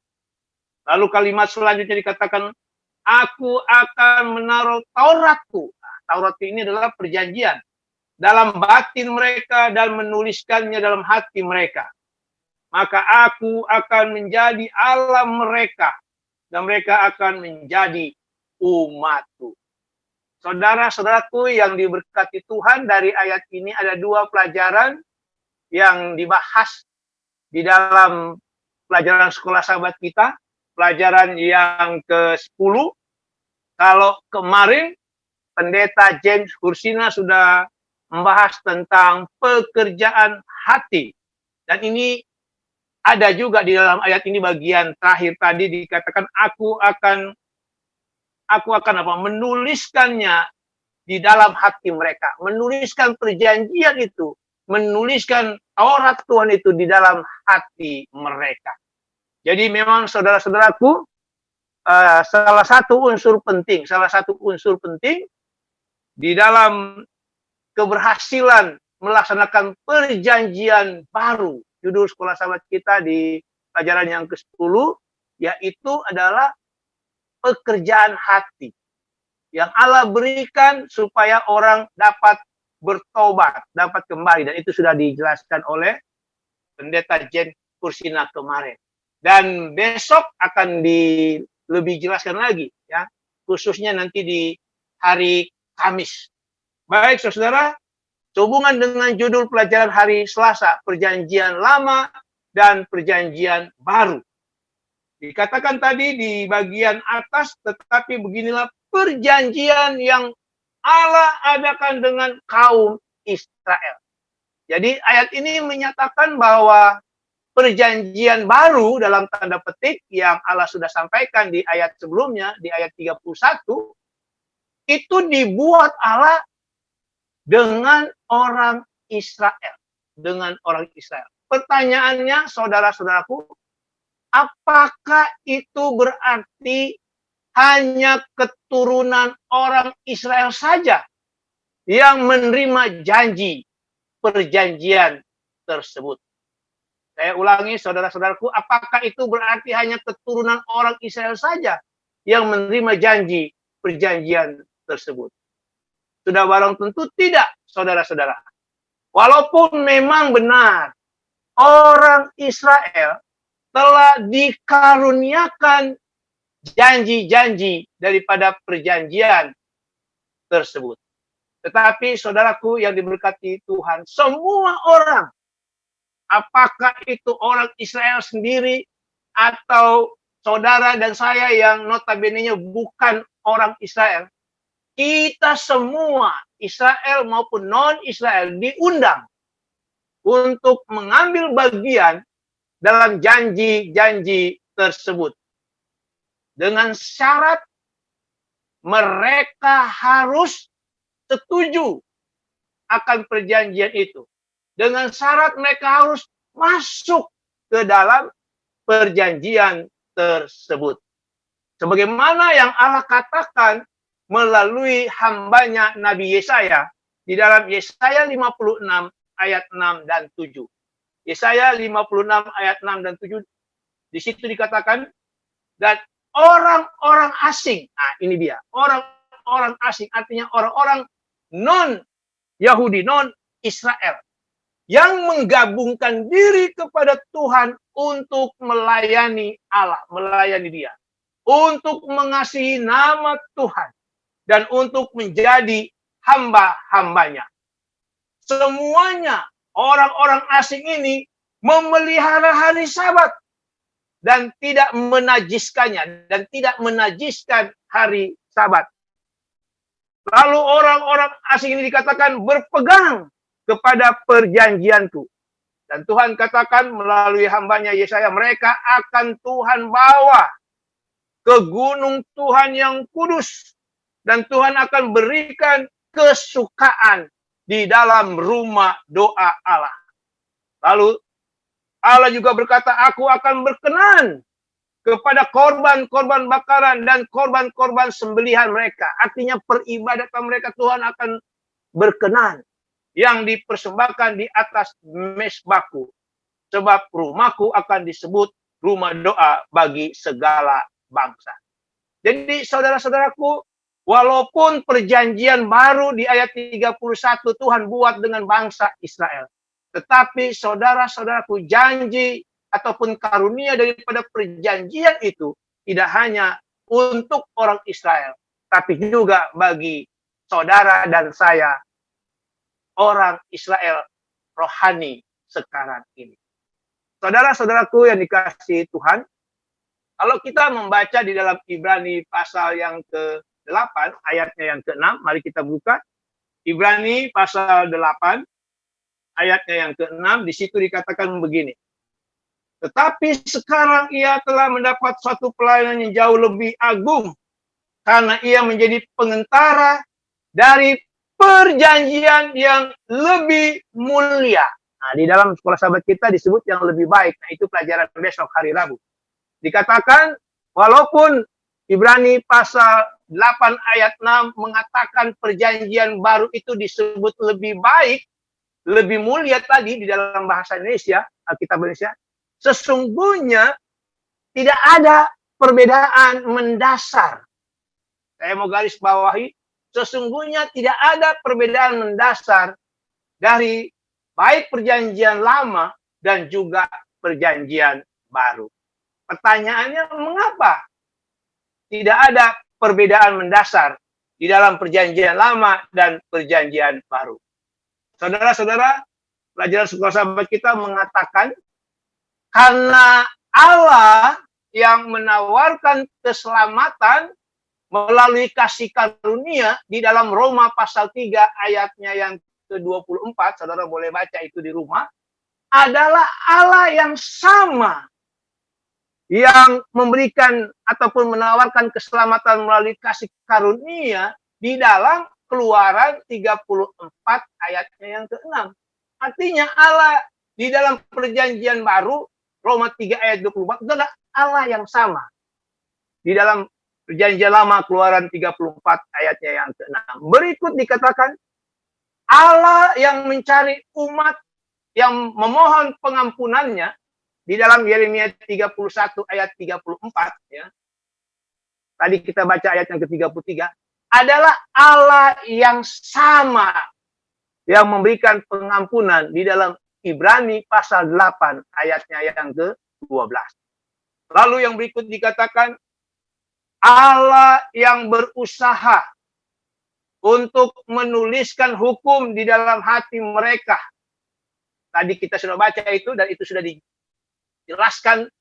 Lalu kalimat selanjutnya dikatakan, aku akan menaruh Tauratku. Taurat ini adalah perjanjian dalam batin mereka dan menuliskannya dalam hati mereka. Maka aku akan menjadi Allah mereka dan mereka akan menjadi umatku. Saudara-saudaraku yang diberkati Tuhan, dari ayat ini ada dua pelajaran yang dibahas di dalam pelajaran sekolah Sabat kita. Pelajaran yang ke-10. Kalau kemarin Pendeta James Kursina sudah membahas tentang pekerjaan hati. Dan ini ada juga di dalam ayat ini bagian terakhir tadi dikatakan aku akan menuliskannya di dalam hati mereka. Menuliskan perjanjian itu, menuliskan Taurat Tuhan itu di dalam hati mereka. Jadi memang saudara-saudaraku, salah satu unsur penting di dalam keberhasilan melaksanakan perjanjian baru. Judul sekolah Sabat kita di pelajaran yang ke-10 yaitu adalah pekerjaan hati yang Allah berikan supaya orang dapat bertobat, dapat kembali, dan itu sudah dijelaskan oleh Pendeta James Kursina kemarin. Dan besok akan lebih jelaskan lagi, ya, khususnya nanti di hari Kamis. Baik, saudara, sehubungan dengan judul pelajaran hari Selasa, Perjanjian Lama dan Perjanjian Baru. Dikatakan tadi di bagian atas, tetapi beginilah perjanjian yang Allah adakan dengan kaum Israel. Jadi ayat ini menyatakan bahwa perjanjian baru dalam tanda petik yang Allah sudah sampaikan di ayat sebelumnya, di ayat 31, itu dibuat Allah dengan orang Israel. Dengan orang Israel. Pertanyaannya, saudara-saudaraku, apakah itu berarti hanya keturunan orang Israel saja yang menerima janji perjanjian tersebut? Saya ulangi, saudara-saudaraku, apakah itu berarti hanya keturunan orang Israel saja yang menerima janji perjanjian tersebut? Sudah barang tentu tidak, saudara-saudara. Walaupun memang benar orang Israel telah dikaruniakan janji-janji daripada perjanjian tersebut. Tetapi saudaraku yang diberkati Tuhan, semua orang, apakah itu orang Israel sendiri atau saudara dan saya yang notabene-nya bukan orang Israel, kita semua, Israel maupun non-Israel, diundang untuk mengambil bagian dalam janji-janji tersebut. Dengan syarat mereka harus setuju akan perjanjian itu. Dengan syarat mereka harus masuk ke dalam perjanjian tersebut. Sebagaimana yang Allah katakan melalui hambanya Nabi Yesaya di dalam Yesaya 56 ayat 6 dan 7. Yesaya 56 ayat 6 dan 7, di situ dikatakan, dan orang-orang asing, nah ini dia, orang-orang asing artinya orang-orang non-Yahudi, non-Israel, yang menggabungkan diri kepada Tuhan untuk melayani Allah, melayani Dia, untuk mengasihi nama Tuhan, dan untuk menjadi hamba-hambanya. Semuanya orang-orang asing ini memelihara hari Sabat dan tidak menajiskannya, dan tidak menajiskan hari Sabat. Lalu orang-orang asing ini dikatakan berpegang kepada perjanjianku. Dan Tuhan katakan melalui hambanya Yesaya, mereka akan Tuhan bawa ke gunung Tuhan yang kudus. Dan Tuhan akan berikan kesukaan di dalam rumah doa Allah. Lalu Allah juga berkata, aku akan berkenan kepada korban-korban bakaran dan korban-korban sembelihan mereka. Artinya peribadatan mereka Tuhan akan berkenan, yang dipersembahkan di atas mezbahku. Sebab rumahku akan disebut rumah doa bagi segala bangsa. Jadi saudara-saudaraku, walaupun perjanjian baru di ayat 31 Tuhan buat dengan bangsa Israel, tetapi saudara-saudaraku, janji ataupun karunia daripada perjanjian itu tidak hanya untuk orang Israel, tapi juga bagi saudara dan saya, orang Israel rohani sekarang ini. Saudara-saudaraku yang dikasihi Tuhan, kalau kita membaca di dalam Ibrani pasal yang ke-8, ayatnya yang ke-6, mari kita buka. Ibrani pasal 8, ayatnya yang ke-6, di situ dikatakan begini. Tetapi sekarang ia telah mendapat suatu pelayanan yang jauh lebih agung, karena ia menjadi pengentara dari perjanjian yang lebih mulia. Nah, di dalam sekolah sahabat kita disebut yang lebih baik. Nah, itu pelajaran besok hari Rabu. Dikatakan, walaupun Ibrani pasal 8 ayat 6 mengatakan perjanjian baru itu disebut lebih baik, lebih mulia tadi di dalam bahasa Indonesia, Alkitab Indonesia, sesungguhnya tidak ada perbedaan mendasar. Saya mau garis bawahi, sesungguhnya tidak ada perbedaan mendasar dari baik perjanjian lama dan juga perjanjian baru. Pertanyaannya, mengapa tidak ada perbedaan mendasar di dalam perjanjian lama dan perjanjian baru? Saudara-saudara, pelajaran sekolah sahabat kita mengatakan, karena Allah yang menawarkan keselamatan melalui kasih karunia di dalam Roma pasal 3 ayatnya yang ke-24, saudara boleh baca itu di rumah, adalah Allah yang sama yang memberikan ataupun menawarkan keselamatan melalui kasih karunia di dalam Keluaran 34 ayatnya yang ke-6. Artinya Allah di dalam perjanjian baru, Roma 3 ayat 24, itu adalah Allah yang sama. Di dalam perjanjian lama, Keluaran 34 ayatnya yang ke-6. Berikut dikatakan, Allah yang mencari umat yang memohon pengampunannya, di dalam Yeremia 31 ayat 34, ya. Tadi kita baca ayat yang ke-33, adalah Allah yang sama yang memberikan pengampunan di dalam Ibrani pasal 8 ayatnya yang ke-12. Lalu yang berikut dikatakan, Allah yang berusaha untuk menuliskan hukum di dalam hati mereka. Tadi kita sudah baca itu, dan itu sudah dijelaskan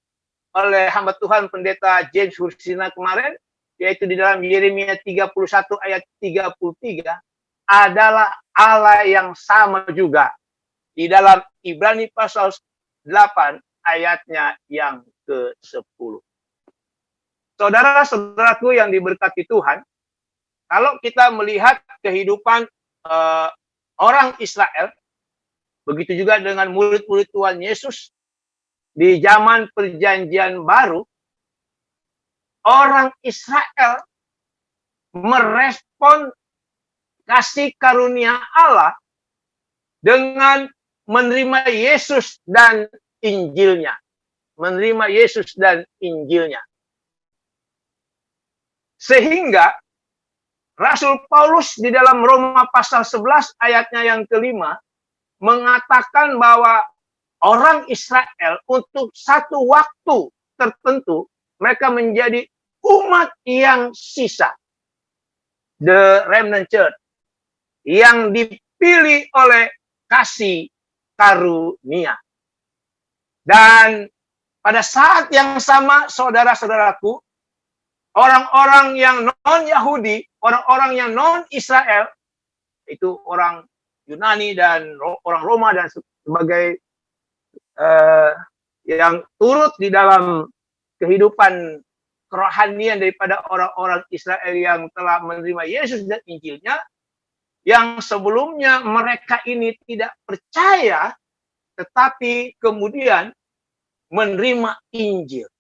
oleh hamba Tuhan Pendeta James Hursina kemarin, yaitu di dalam Yeremia 31 ayat 33, adalah Allah yang sama juga di dalam Ibrani pasal 8 ayatnya yang ke-10. Saudara-saudaraku yang diberkati Tuhan, kalau kita melihat kehidupan orang Israel, begitu juga dengan murid-murid Tuhan Yesus di zaman perjanjian baru, orang Israel merespon kasih karunia Allah dengan menerima Yesus dan Injilnya. Menerima Yesus dan Injilnya. Sehingga Rasul Paulus di dalam Roma pasal 11 ayatnya yang kelima mengatakan bahwa orang Israel untuk satu waktu tertentu mereka menjadi umat yang sisa. The remnant church yang dipilih oleh kasih karunia. Dan pada saat yang sama, saudara-saudaraku, orang-orang yang non-Yahudi, orang-orang yang non-Israel, itu orang Yunani dan orang Roma dan sebagai yang turut di dalam kehidupan kerohanian daripada orang-orang Israel yang telah menerima Yesus dan Injilnya, yang sebelumnya mereka ini tidak percaya, tetapi kemudian menerima Injil.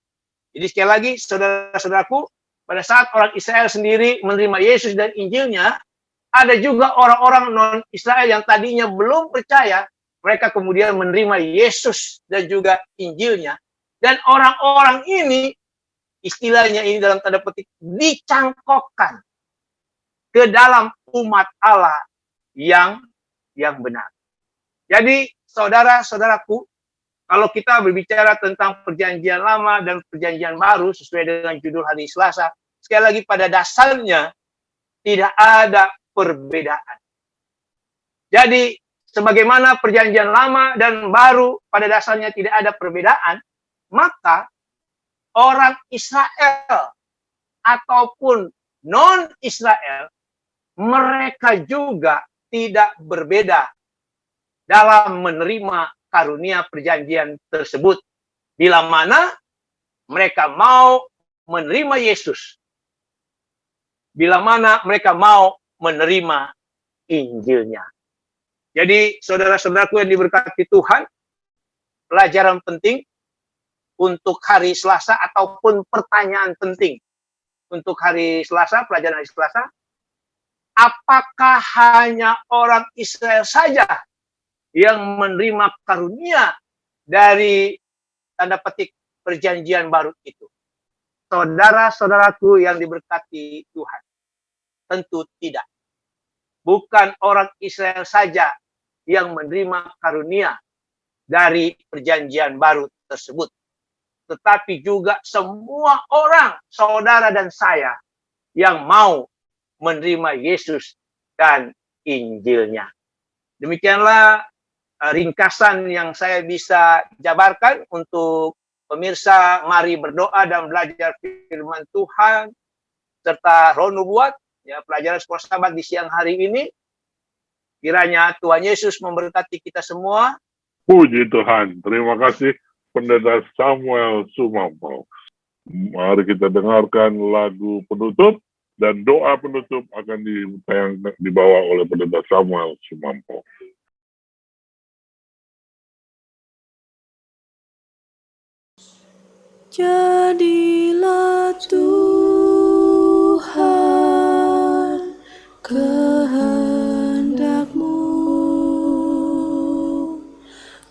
Jadi sekali lagi, saudara-saudaraku, pada saat orang Israel sendiri menerima Yesus dan Injilnya, ada juga orang-orang non-Israel yang tadinya belum percaya, mereka kemudian menerima Yesus dan juga Injilnya. Dan orang-orang ini, istilahnya ini dalam tanda petik, dicangkokkan ke dalam umat Allah yang benar. Jadi, saudara-saudaraku, kalau kita berbicara tentang perjanjian lama dan perjanjian baru sesuai dengan judul hari Selasa, sekali lagi pada dasarnya tidak ada perbedaan. Jadi, sebagaimana perjanjian lama dan baru pada dasarnya tidak ada perbedaan, maka orang Israel ataupun non-Israel, mereka juga tidak berbeda dalam menerima karunia perjanjian tersebut. Bila mana mereka mau menerima Yesus. Bila mana mereka mau menerima Injilnya. Jadi saudara-saudaraku yang diberkati Tuhan, pelajaran penting untuk hari Selasa ataupun pertanyaan penting untuk hari Selasa, pelajaran hari Selasa, apakah hanya orang Israel saja yang menerima karunia dari tanda petik perjanjian baru itu? Saudara-saudaraku yang diberkati Tuhan, tentu tidak. Bukan orang Israel saja yang menerima karunia dari perjanjian baru tersebut, tetapi juga semua orang, saudara dan saya, yang mau menerima Yesus dan Injilnya. Demikianlah ringkasan yang saya bisa jabarkan untuk pemirsa. Mari berdoa dan belajar firman Tuhan serta roh nubuat, ya, pelajaran sekolah sahabat di siang hari ini. Kiranya Tuhan Yesus memberkati kita semua. Puji Tuhan. Terima kasih Pendeta Samuel Sumampo. Mari kita dengarkan lagu penutup dan doa penutup akan dibawa oleh Pendeta Samuel Sumampo. Jadilah Tuhan kehendak-Mu,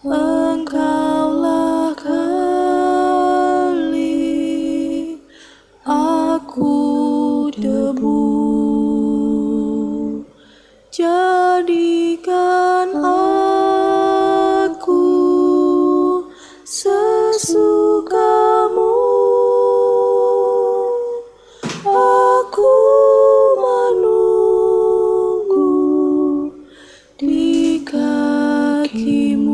Engkaulah kali, aku debu. Jadikan aku sesuka-Mu. Aku menunggu di kaki-Mu.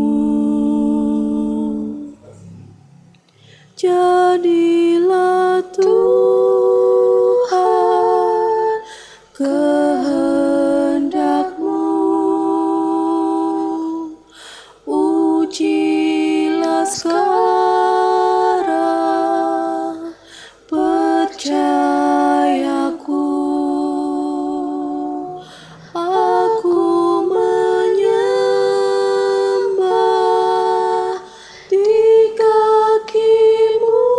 Jadilah Tuhan kehendak-Mu, ujilah sekarang percayaku. Aku menyembah di kaki-Mu.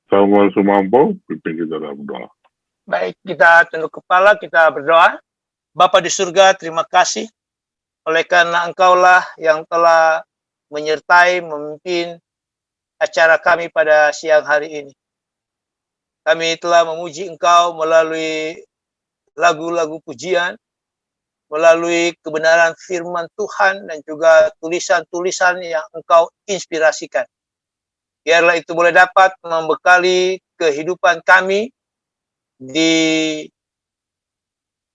Samuel Sumampo, pimpin kita dalam doa. Baik, kita tunduk kepala, kita berdoa. Bapa di surga, terima kasih oleh karena Engkaulah yang telah menyertai, memimpin acara kami pada siang hari ini. Kami telah memuji Engkau melalui lagu-lagu pujian, melalui kebenaran firman Tuhan, dan juga tulisan-tulisan yang Engkau inspirasikan. Biarlah itu boleh dapat membekali kehidupan kami di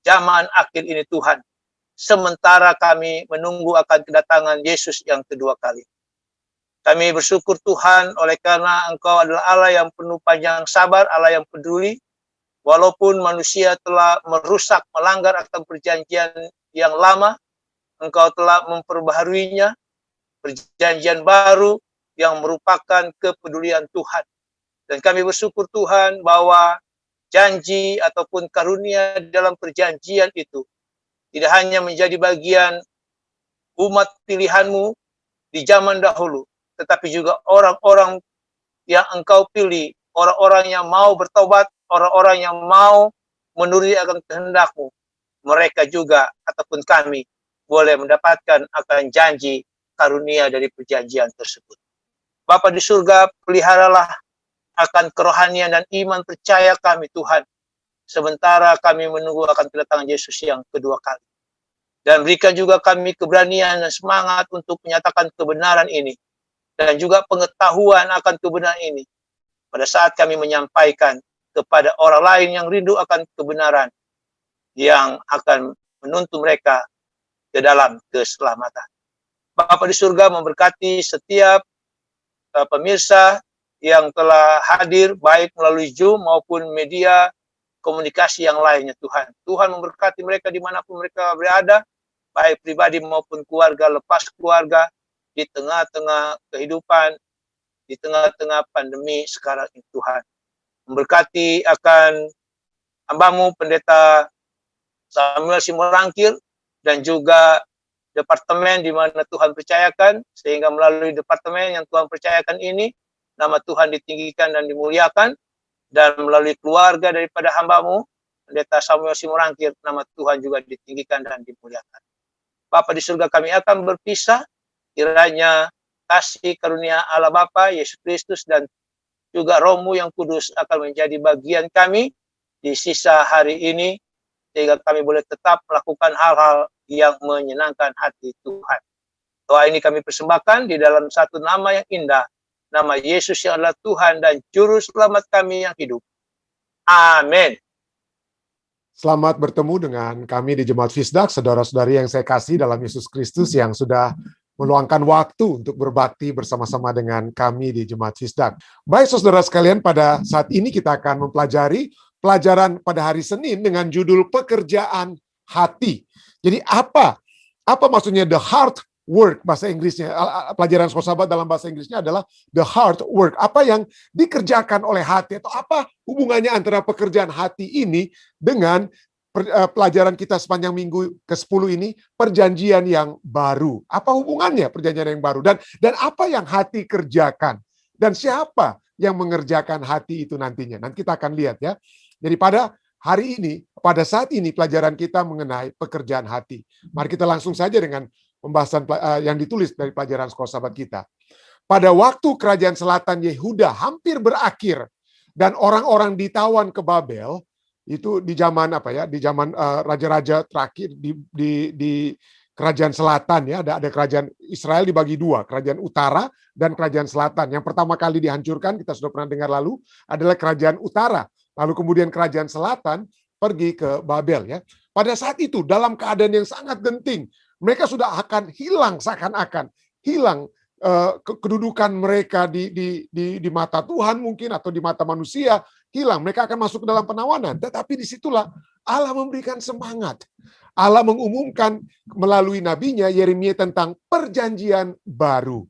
zaman akhir ini Tuhan. Sementara kami menunggu akan kedatangan Yesus yang kedua kali. Kami bersyukur Tuhan oleh karena Engkau adalah Allah yang penuh panjang sabar, Allah yang peduli. Walaupun manusia telah merusak, melanggar akan perjanjian yang lama, Engkau telah memperbaharuinya, perjanjian baru yang merupakan kepedulian Tuhan. Dan kami bersyukur Tuhan bahwa janji ataupun karunia dalam perjanjian itu tidak hanya menjadi bagian umat pilihan-Mu di zaman dahulu, tetapi juga orang-orang yang Engkau pilih, orang-orang yang mau bertobat, orang-orang yang mau menuruti akan kehendak-Mu. Mereka juga ataupun kami boleh mendapatkan akan janji karunia dari perjanjian tersebut. Bapa di surga, peliharalah akan kerohanian dan iman percaya kami Tuhan, sementara kami menunggu akan kedatangan Yesus yang kedua kali. Dan berikan juga kami keberanian dan semangat untuk menyatakan kebenaran ini, dan juga pengetahuan akan kebenaran ini pada saat kami menyampaikan kepada orang lain yang rindu akan kebenaran yang akan menuntun mereka ke dalam keselamatan. Bapa di surga memberkati setiap pemirsa yang telah hadir baik melalui Zoom maupun media komunikasi yang lainnya Tuhan. Tuhan memberkati mereka dimanapun mereka berada, baik pribadi maupun keluarga, lepas keluarga, di tengah-tengah kehidupan, di tengah-tengah pandemi sekarang ini Tuhan. Memberkati akan hamba-Mu Pendeta Samuel Simorangkir dan juga departemen di mana Tuhan percayakan, sehingga melalui departemen yang Tuhan percayakan ini, nama Tuhan ditinggikan dan dimuliakan, dan melalui keluarga daripada hamba-Mu, Pendeta Samuel Simorangkir, nama Tuhan juga ditinggikan dan dimuliakan. Bapa di surga, kami akan berpisah, kiranya kasih karunia Allah Bapa, Yesus Kristus, dan juga Roh-Mu yang kudus akan menjadi bagian kami di sisa hari ini, sehingga kami boleh tetap melakukan hal-hal yang menyenangkan hati Tuhan. Doa ini kami persembahkan di dalam satu nama yang indah, nama Yesus yang adalah Tuhan dan Juru Selamat kami yang hidup. Amin. Selamat bertemu dengan kami di Jemaat Fisdak, saudara-saudari yang saya kasih dalam Yesus Kristus yang sudah meluangkan waktu untuk berbakti bersama-sama dengan kami di Jemaat Fisdak. Baik saudara sekalian, pada saat ini kita akan mempelajari pelajaran pada hari Senin dengan judul pekerjaan hati. Jadi apa maksudnya the heart work bahasa Inggrisnya? Pelajaran sahabat dalam bahasa Inggrisnya adalah the heart work. Apa yang dikerjakan oleh hati, atau apa hubungannya antara pekerjaan hati ini dengan pelajaran kita sepanjang minggu ke-10 ini, perjanjian yang baru. Apa hubungannya perjanjian yang baru, dan apa yang hati kerjakan, dan siapa yang mengerjakan hati itu nantinya. Nanti kita akan lihat ya. Jadi pada saat ini pelajaran kita mengenai pekerjaan hati. Mari kita langsung saja dengan pembahasan yang ditulis dari pelajaran sekolah sahabat kita. Pada waktu kerajaan selatan Yehuda hampir berakhir dan orang-orang ditawan ke Babel, itu di zaman di zaman raja-raja terakhir di kerajaan selatan ya, ada kerajaan Israel dibagi dua, kerajaan utara dan kerajaan selatan. Yang pertama kali dihancurkan, kita sudah pernah dengar lalu, adalah kerajaan utara. Lalu kemudian kerajaan selatan pergi ke Babel ya. Pada saat itu dalam keadaan yang sangat genting, mereka sudah akan hilang, seakan-akan hilang kedudukan mereka di mata Tuhan mungkin, atau di mata manusia, hilang. Mereka akan masuk ke dalam penawanan. Tetapi disitulah Allah memberikan semangat. Allah mengumumkan melalui nabinya Yeremia tentang perjanjian baru.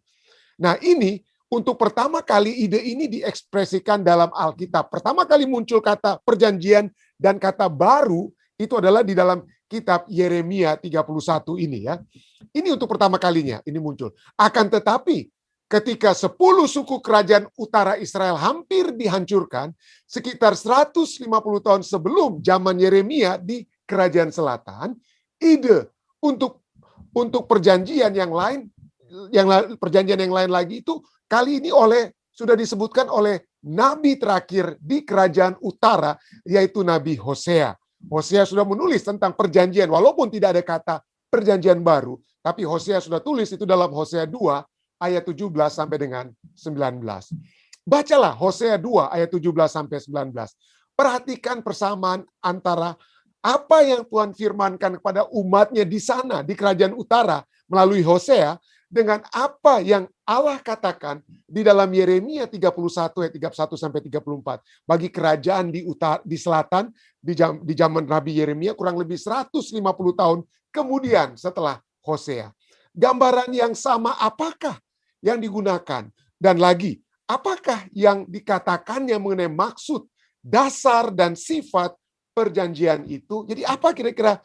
Nah ini, untuk pertama kali ide ini diekspresikan dalam Alkitab. Pertama kali muncul kata perjanjian dan kata baru, itu adalah di dalam kitab Yeremia 31 ini ya. Ini untuk pertama kalinya ini muncul. Akan tetapi ketika 10 suku kerajaan utara Israel hampir dihancurkan, sekitar 150 tahun sebelum zaman Yeremia di kerajaan selatan, ide untuk perjanjian yang lain, perjanjian yang lain lagi itu kali ini sudah disebutkan oleh nabi terakhir di kerajaan utara, yaitu Nabi Hosea. Hosea sudah menulis tentang perjanjian, walaupun tidak ada kata perjanjian baru, tapi Hosea sudah tulis itu dalam Hosea 2 ayat 17 sampai dengan 19. Bacalah Hosea 2 ayat 17 sampai 19. Perhatikan persamaan antara apa yang Tuhan firmankan kepada umatnya di sana, di kerajaan utara, melalui Hosea, dengan apa yang Allah katakan di dalam Yeremia 31 ayat 31 sampai 34. Bagi kerajaan di selatan, di zaman Nabi Yeremia, kurang lebih 150 tahun kemudian setelah Hosea. Gambaran yang sama apakah yang digunakan? Dan lagi, apakah yang dikatakannya mengenai maksud, dasar, dan sifat perjanjian itu? Jadi apa kira-kira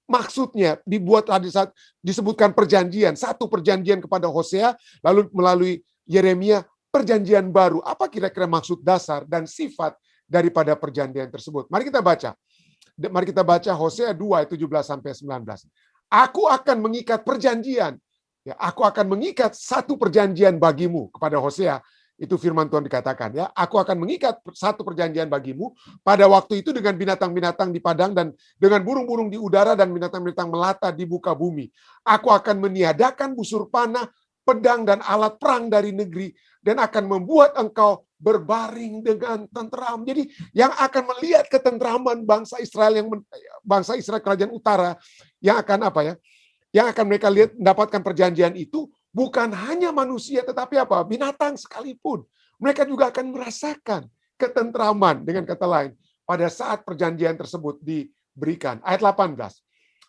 maksudnya dibuat tadi saat disebutkan perjanjian, satu perjanjian kepada Hosea, lalu melalui Yeremia perjanjian baru. Apa kira-kira maksud dasar dan sifat daripada perjanjian tersebut? Mari kita baca. Mari kita baca Hosea 2 ayat 17 sampai 19. Aku akan mengikat perjanjian. Ya, aku akan mengikat satu perjanjian bagimu kepada Hosea. Itu firman Tuhan dikatakan, ya. Aku akan mengikat satu perjanjian bagimu pada waktu itu dengan binatang-binatang di padang dan dengan burung-burung di udara dan binatang-binatang melata di muka bumi. Aku akan meniadakan busur panah, pedang dan alat perang dari negeri dan akan membuat engkau berbaring dengan tentram. Jadi yang akan melihat ketentraman bangsa Israel kerajaan utara yang akan apa ya? Yang akan mereka lihat mendapatkan perjanjian itu bukan hanya manusia, tetapi apa? Binatang sekalipun. Mereka juga akan merasakan ketentraman, dengan kata lain, pada saat perjanjian tersebut diberikan. Ayat 18.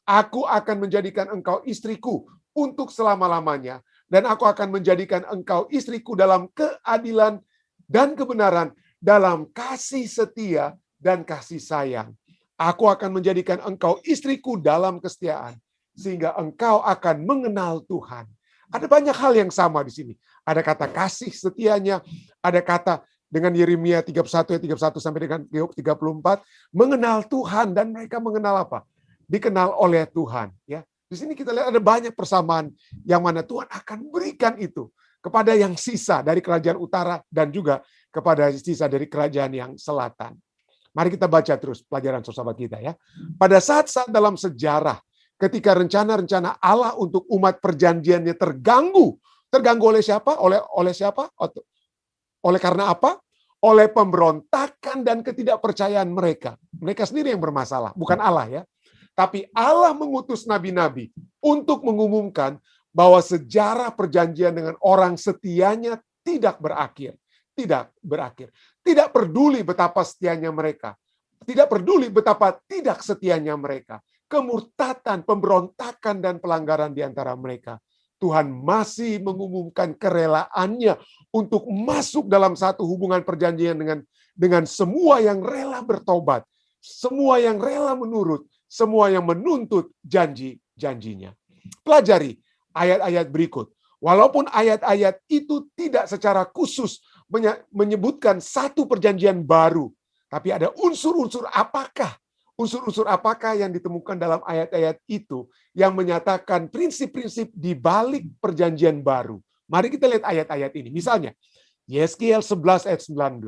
Aku akan menjadikan engkau istriku untuk selama-lamanya, dan aku akan menjadikan engkau istriku dalam keadilan dan kebenaran, dalam kasih setia dan kasih sayang. Aku akan menjadikan engkau istriku dalam kesetiaan, sehingga engkau akan mengenal Tuhan. Ada banyak hal yang sama di sini. Ada kata kasih setianya, ada kata dengan Yeremia 31 ayat 31 sampai dengan 34, mengenal Tuhan, dan mereka mengenal apa? Dikenal oleh Tuhan, ya. Di sini kita lihat ada banyak persamaan yang mana Tuhan akan berikan itu kepada yang sisa dari kerajaan utara dan juga kepada sisa dari kerajaan yang selatan. Mari kita baca terus pelajaran sahabat kita, ya. Pada saat-saat dalam sejarah ketika rencana-rencana Allah untuk umat perjanjiannya terganggu oleh siapa? Oleh siapa? Oleh karena apa? Oleh pemberontakan dan ketidakpercayaan mereka. Mereka sendiri yang bermasalah, bukan Allah, ya. Tapi Allah mengutus nabi-nabi untuk mengumumkan bahwa sejarah perjanjian dengan orang setianya tidak berakhir. Tidak berakhir. Tidak peduli betapa setianya mereka. Tidak peduli betapa tidak setianya mereka. Kemurtatan, pemberontakan, dan pelanggaran di antara mereka. Tuhan masih mengumumkan kerelaannya untuk masuk dalam satu hubungan perjanjian dengan semua yang rela bertobat, semua yang rela menurut, semua yang menuntut janji-janjinya. Pelajari ayat-ayat berikut. Walaupun ayat-ayat itu tidak secara khusus menyebutkan satu perjanjian baru, tapi ada unsur-unsur apakah yang ditemukan dalam ayat-ayat itu yang menyatakan prinsip-prinsip di balik perjanjian baru. Mari kita lihat ayat-ayat ini. Misalnya, Yeskiel 11 ayat 19.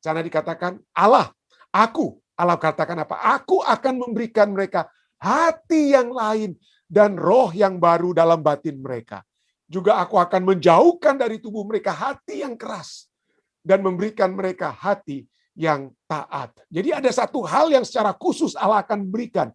Sana dikatakan, Allah katakan apa? Aku akan memberikan mereka hati yang lain dan roh yang baru dalam batin mereka. Juga aku akan menjauhkan dari tubuh mereka hati yang keras dan memberikan mereka hati yang taat. Jadi ada satu hal yang secara khusus Allah akan berikan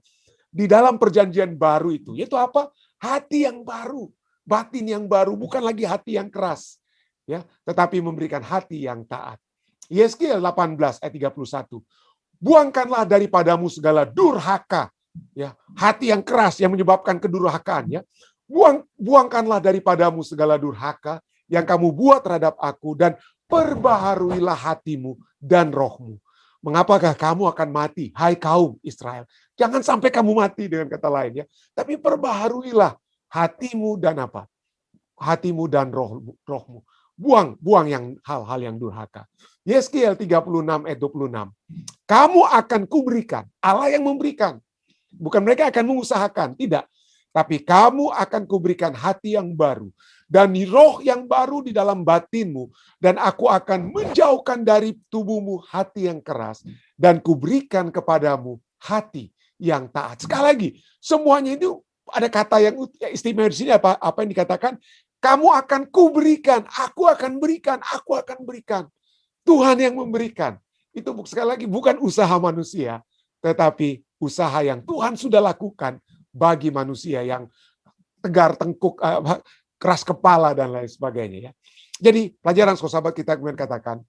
di dalam perjanjian baru itu, yaitu apa? Hati yang baru, batin yang baru, bukan lagi hati yang keras, ya, tetapi memberikan hati yang taat. Yeskiel 18 ayat 31. Buangkanlah daripadamu segala durhaka, ya, hati yang keras yang menyebabkan kedurhakaan, ya. Buangkanlah daripadamu segala durhaka yang kamu buat terhadap aku, dan perbaharuilah hatimu dan rohmu. Mengapakah kamu akan mati, hai kaum Israel? Jangan sampai kamu mati, dengan kata lain, ya. Tapi perbaharuilah hatimu dan apa? hatimu dan rohmu. Buang yang hal-hal yang durhaka. Yeskiel 36 ayat 26. Kamu akan kuberikan, Allah yang memberikan. Bukan mereka akan mengusahakan, tidak. Tapi kamu akan kuberikan hati yang baru dan roh yang baru di dalam batinmu, dan aku akan menjauhkan dari tubuhmu hati yang keras dan kuberikan kepadamu hati yang taat. Sekali lagi, semuanya itu ada kata yang istimewa di sini. Apa yang dikatakan? Kamu akan kuberikan, aku akan berikan, aku akan berikan. Tuhan yang memberikan. Itu sekali lagi bukan usaha manusia, tetapi usaha yang Tuhan sudah lakukan bagi manusia yang tegar tengkuk, keras kepala dan lain sebagainya. Ya. Jadi pelajaran sahabat kita kemudian katakan,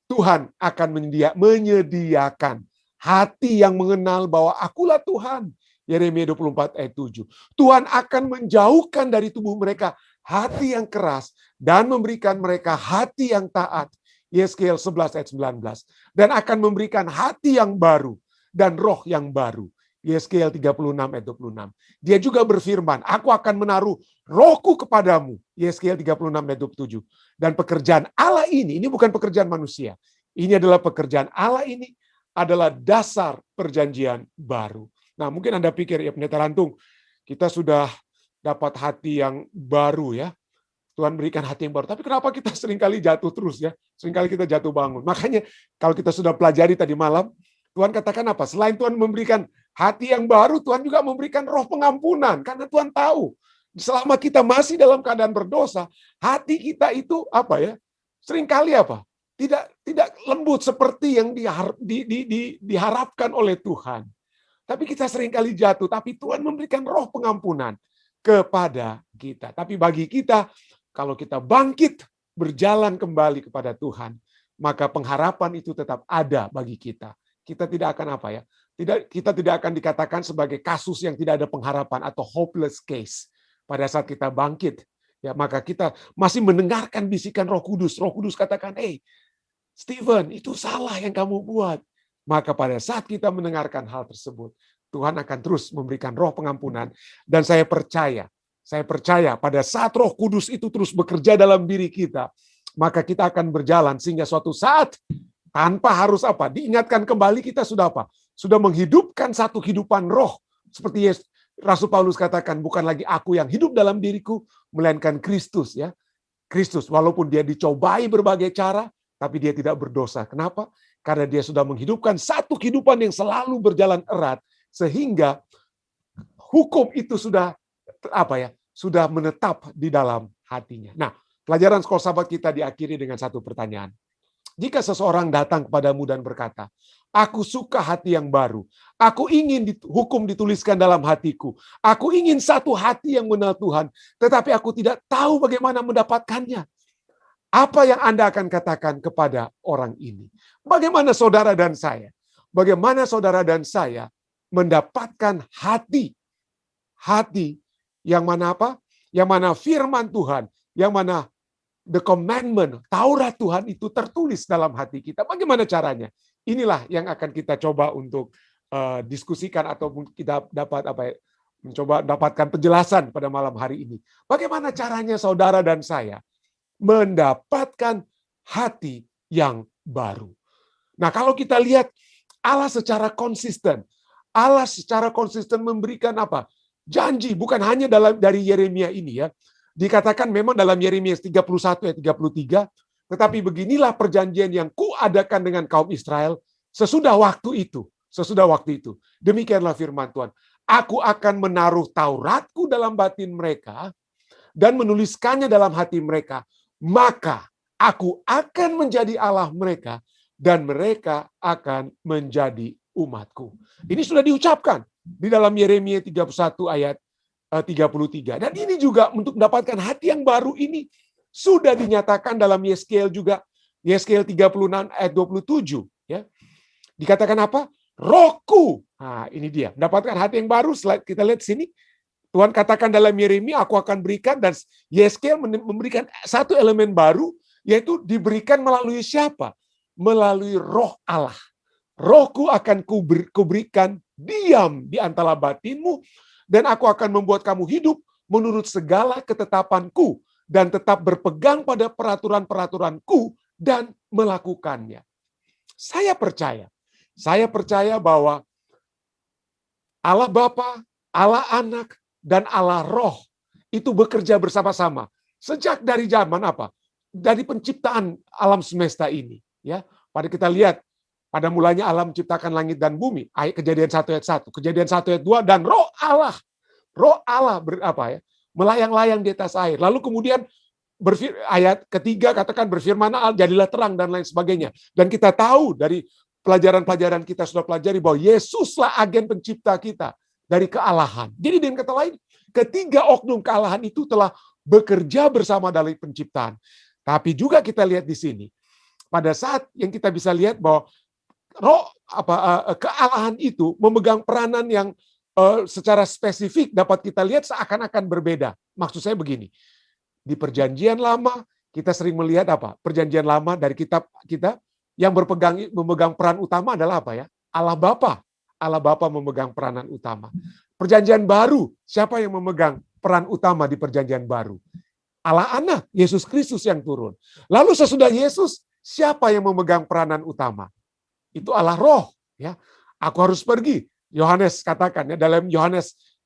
Tuhan akan menyediakan hati yang mengenal bahwa akulah Tuhan. Yeremia 24 ayat 7. Tuhan akan menjauhkan dari tubuh mereka hati yang keras dan memberikan mereka hati yang taat. Yeskiel 11 ayat 19. Dan akan memberikan hati yang baru dan roh yang baru. Yeskiel 36 ayat 26. Dia juga berfirman, aku akan menaruh rohku kepadamu. Yeskiel 36 ayat 27. Dan pekerjaan Allah ini bukan pekerjaan manusia. Ini adalah pekerjaan Allah, ini adalah dasar perjanjian baru. Nah, mungkin Anda pikir, ya Pendeta Lantung, kita sudah dapat hati yang baru ya. Tuhan berikan hati yang baru. Tapi kenapa kita seringkali jatuh terus ya? Seringkali kita jatuh bangun. Makanya kalau kita sudah pelajari tadi malam, Tuhan katakan apa? Selain Tuhan memberikan hati yang baru, Tuhan juga memberikan roh pengampunan. Karena Tuhan tahu, selama kita masih dalam keadaan berdosa, hati kita itu apa ya? Seringkali apa? Tidak lembut seperti yang diharapkan oleh Tuhan. Tapi kita seringkali jatuh, tapi Tuhan memberikan roh pengampunan kepada kita. Tapi bagi kita, kalau kita bangkit, berjalan kembali kepada Tuhan, maka pengharapan itu tetap ada bagi kita. Kita tidak akan apa ya? Kita tidak akan dikatakan sebagai kasus yang tidak ada pengharapan atau hopeless case pada saat kita bangkit. Ya, maka kita masih mendengarkan bisikan Roh Kudus. Roh Kudus katakan, "Hey, Stephen, itu salah yang kamu buat." Maka pada saat kita mendengarkan hal tersebut, Tuhan akan terus memberikan roh pengampunan. Dan saya percaya pada saat Roh Kudus itu terus bekerja dalam diri kita, maka kita akan berjalan sehingga suatu saat tanpa harus apa? Diingatkan kembali, kita sudah apa? Sudah menghidupkan satu kehidupan roh. Seperti Rasul Paulus katakan, bukan lagi aku yang hidup dalam diriku, melainkan Kristus ya. Kristus, walaupun dia dicobai berbagai cara, tapi dia tidak berdosa. Kenapa? Karena dia sudah menghidupkan satu kehidupan yang selalu berjalan erat, sehingga hukum itu sudah apa ya? Sudah menetap di dalam hatinya. Nah, pelajaran sekolah sahabat kita diakhiri dengan satu pertanyaan. Jika seseorang datang kepadamu dan berkata, aku suka hati yang baru, aku ingin hukum dituliskan dalam hatiku, aku ingin satu hati yang mengenal Tuhan, tetapi aku tidak tahu bagaimana mendapatkannya. Apa yang Anda akan katakan kepada orang ini? Bagaimana saudara dan saya? Bagaimana saudara dan saya mendapatkan hati yang mana apa? Yang mana firman Tuhan, yang mana the commandment, Taurat Tuhan itu tertulis dalam hati kita. Bagaimana caranya? Inilah yang akan kita coba untuk diskusikan ataupun kita dapat mencoba dapatkan penjelasan pada malam hari ini. Bagaimana caranya saudara dan saya mendapatkan hati yang baru? Nah, kalau kita lihat Allah secara konsisten memberikan apa? Janji, bukan hanya dari Yeremia ini ya. Dikatakan memang dalam Yeremia 31 ayat 33, tetapi beginilah perjanjian yang kuadakan dengan kaum Israel sesudah waktu itu. Demikianlah firman Tuhan. Aku akan menaruh Tauratku dalam batin mereka dan menuliskannya dalam hati mereka. Maka aku akan menjadi Allah mereka dan mereka akan menjadi umatku. Ini sudah diucapkan di dalam Yeremia 31 ayat 33. Dan ini juga untuk mendapatkan hati yang baru ini sudah dinyatakan dalam Yeskiel juga. Yeskiel 36 ayat 27. Ya. Dikatakan apa? Rohku. Nah, ini dia. Mendapatkan hati yang baru. Kita lihat sini. Tuhan katakan dalam Yeremia, aku akan berikan. Dan Yeskiel memberikan satu elemen baru, yaitu diberikan melalui siapa? Melalui roh Allah. Rohku akan kuberikan diam di antara batinmu, dan aku akan membuat kamu hidup menurut segala ketetapanku dan tetap berpegang pada peraturan-peraturanku dan melakukannya. Saya percaya bahwa Allah Bapa, Allah Anak, dan Allah Roh itu bekerja bersama-sama sejak dari zaman apa? Dari penciptaan alam semesta ini, ya. Pada kita lihat pada mulanya Allah menciptakan langit dan bumi, ayat Kejadian 1 ayat 1, Kejadian 1 ayat 2, dan Roh Allah melayang-layang di atas air. Lalu kemudian ayat ketiga katakan berfirman jadilah terang dan lain sebagainya. Dan kita tahu dari pelajaran-pelajaran kita sudah pelajari bahwa Yesuslah agen pencipta kita dari kealahan. Jadi dengan kata lain, ketiga oknum kealahan itu telah bekerja bersama dalam penciptaan. Tapi juga kita lihat di sini, pada saat yang kita bisa lihat bahwa kealahan itu memegang peranan yang secara spesifik dapat kita lihat seakan-akan berbeda. Maksud saya begini, di Perjanjian Lama kita sering melihat apa? Perjanjian Lama dari kitab kita yang memegang peran utama adalah apa ya? Allah Bapa. Allah Bapa memegang peranan utama. Perjanjian Baru, siapa yang memegang peran utama di Perjanjian Baru? Allah Anak, Yesus Kristus yang turun. Lalu sesudah Yesus, siapa yang memegang peranan utama? Itu Allah Roh, ya. Aku harus pergi. Yohanes katakan ya dalam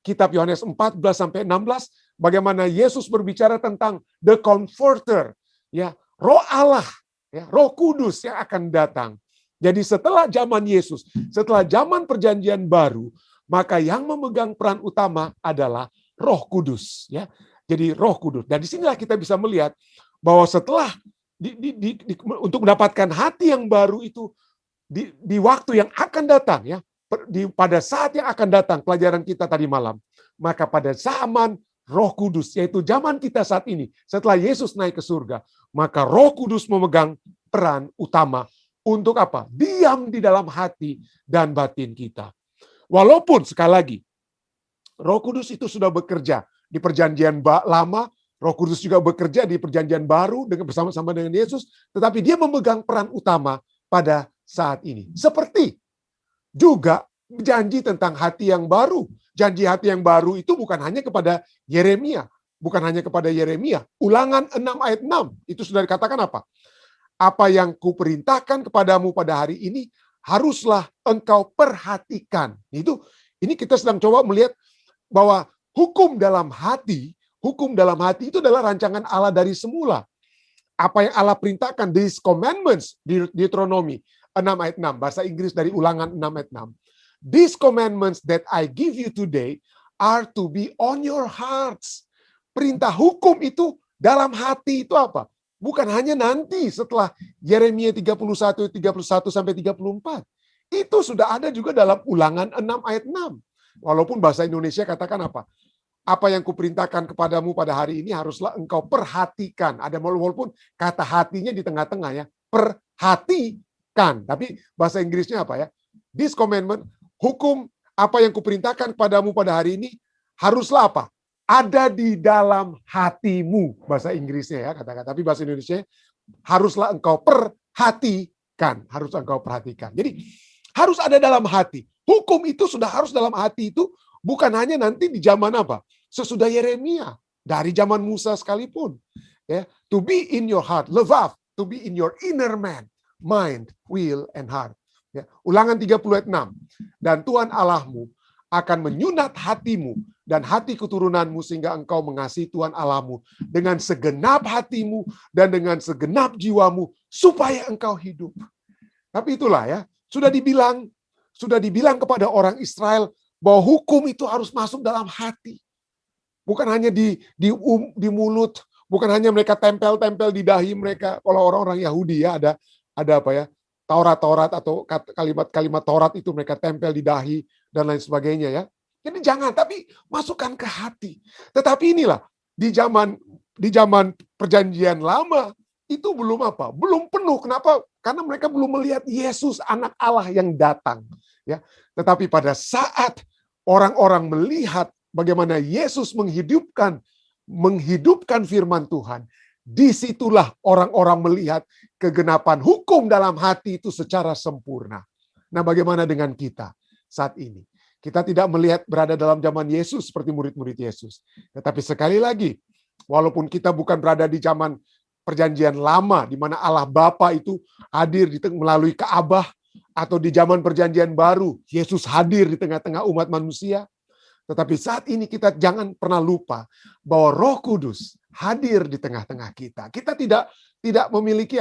kitab Yohanes 14 sampai 16 bagaimana Yesus berbicara tentang the comforter, ya, Roh Allah, ya, Roh Kudus yang akan datang. Jadi setelah zaman Yesus, setelah zaman Perjanjian Baru, maka yang memegang peran utama adalah Roh Kudus, ya. Jadi Roh Kudus. Dan disinilah kita bisa melihat bahwa setelah untuk mendapatkan hati yang baru itu di waktu yang akan datang, ya, pada saat yang akan datang pelajaran kita tadi malam, maka pada zaman Roh Kudus, yaitu zaman kita saat ini, setelah Yesus naik ke surga, maka Roh Kudus memegang peran utama untuk apa? Diam di dalam hati dan batin kita. Walaupun sekali lagi Roh Kudus itu sudah bekerja di Perjanjian Lama, Roh Kudus juga bekerja di Perjanjian Baru bersama-sama dengan Yesus, tetapi dia memegang peran utama pada saat ini. Seperti juga janji tentang hati yang baru. Janji hati yang baru itu bukan hanya kepada Yeremia, Ulangan 6 ayat 6 itu sudah dikatakan apa? Apa yang kuperintahkan kepadamu pada hari ini haruslah engkau perhatikan. Ini kita sedang coba melihat bahwa hukum dalam hati itu adalah rancangan Allah dari semula. Apa yang Allah perintahkan, these commandments di Deuteronomy 6 ayat 6, bahasa Inggris dari Ulangan 6 ayat 6. These commandments that I give you today are to be on your hearts. Perintah hukum itu dalam hati itu apa? Bukan hanya nanti setelah Yeremia 31 sampai 34. Itu sudah ada juga dalam Ulangan 6 ayat 6. Walaupun bahasa Indonesia katakan apa? Apa yang kuperintahkan kepadamu pada hari ini haruslah engkau perhatikan. Ada walaupun kata hatinya di tengah-tengah ya. Perhatikan. Tapi bahasa Inggrisnya apa ya? This commandment, hukum apa yang kuperintahkan kepadamu pada hari ini haruslah apa? Ada di dalam hatimu. Bahasa Inggrisnya ya katakan. Tapi bahasa Indonesia haruslah engkau perhatikan. Harus engkau perhatikan. Jadi harus ada dalam hati. Hukum itu sudah harus dalam hati itu bukan hanya nanti di zaman apa? Sesudah Yeremia, dari zaman Musa sekalipun. Ya, to be in your heart, levav, to be in your inner man, mind, will, and heart. Ya, Ulangan 30 ayat 6. Dan Tuhan Allahmu akan menyunat hatimu dan hati keturunanmu sehingga engkau mengasihi Tuhan Allahmu dengan segenap hatimu dan dengan segenap jiwamu supaya engkau hidup. Tapi itulah ya, sudah dibilang kepada orang Israel bahwa hukum itu harus masuk dalam hati. Bukan hanya di mulut, bukan hanya mereka tempel-tempel di dahi mereka. Kalau orang-orang Yahudi ya ada apa ya? Taurat atau kalimat-kalimat Taurat itu mereka tempel di dahi dan lain sebagainya ya. Jadi jangan, tapi masukkan ke hati. Tetapi inilah di zaman Perjanjian Lama itu belum apa? Belum penuh. Kenapa? Karena mereka belum melihat Yesus anak Allah yang datang. Ya, tetapi pada saat orang-orang melihat bagaimana Yesus menghidupkan firman Tuhan, disitulah orang-orang melihat kegenapan hukum dalam hati itu secara sempurna. Nah, bagaimana dengan kita saat ini? Kita tidak melihat berada dalam zaman Yesus seperti murid-murid Yesus. Tetapi sekali lagi, Walaupun kita bukan berada di zaman perjanjian lama, di mana Allah Bapa itu hadir melalui Ka'bah, atau di zaman perjanjian baru, Yesus hadir di tengah-tengah umat manusia. Tetapi saat ini kita jangan pernah lupa bahwa Roh Kudus hadir di tengah-tengah kita. Kita tidak memiliki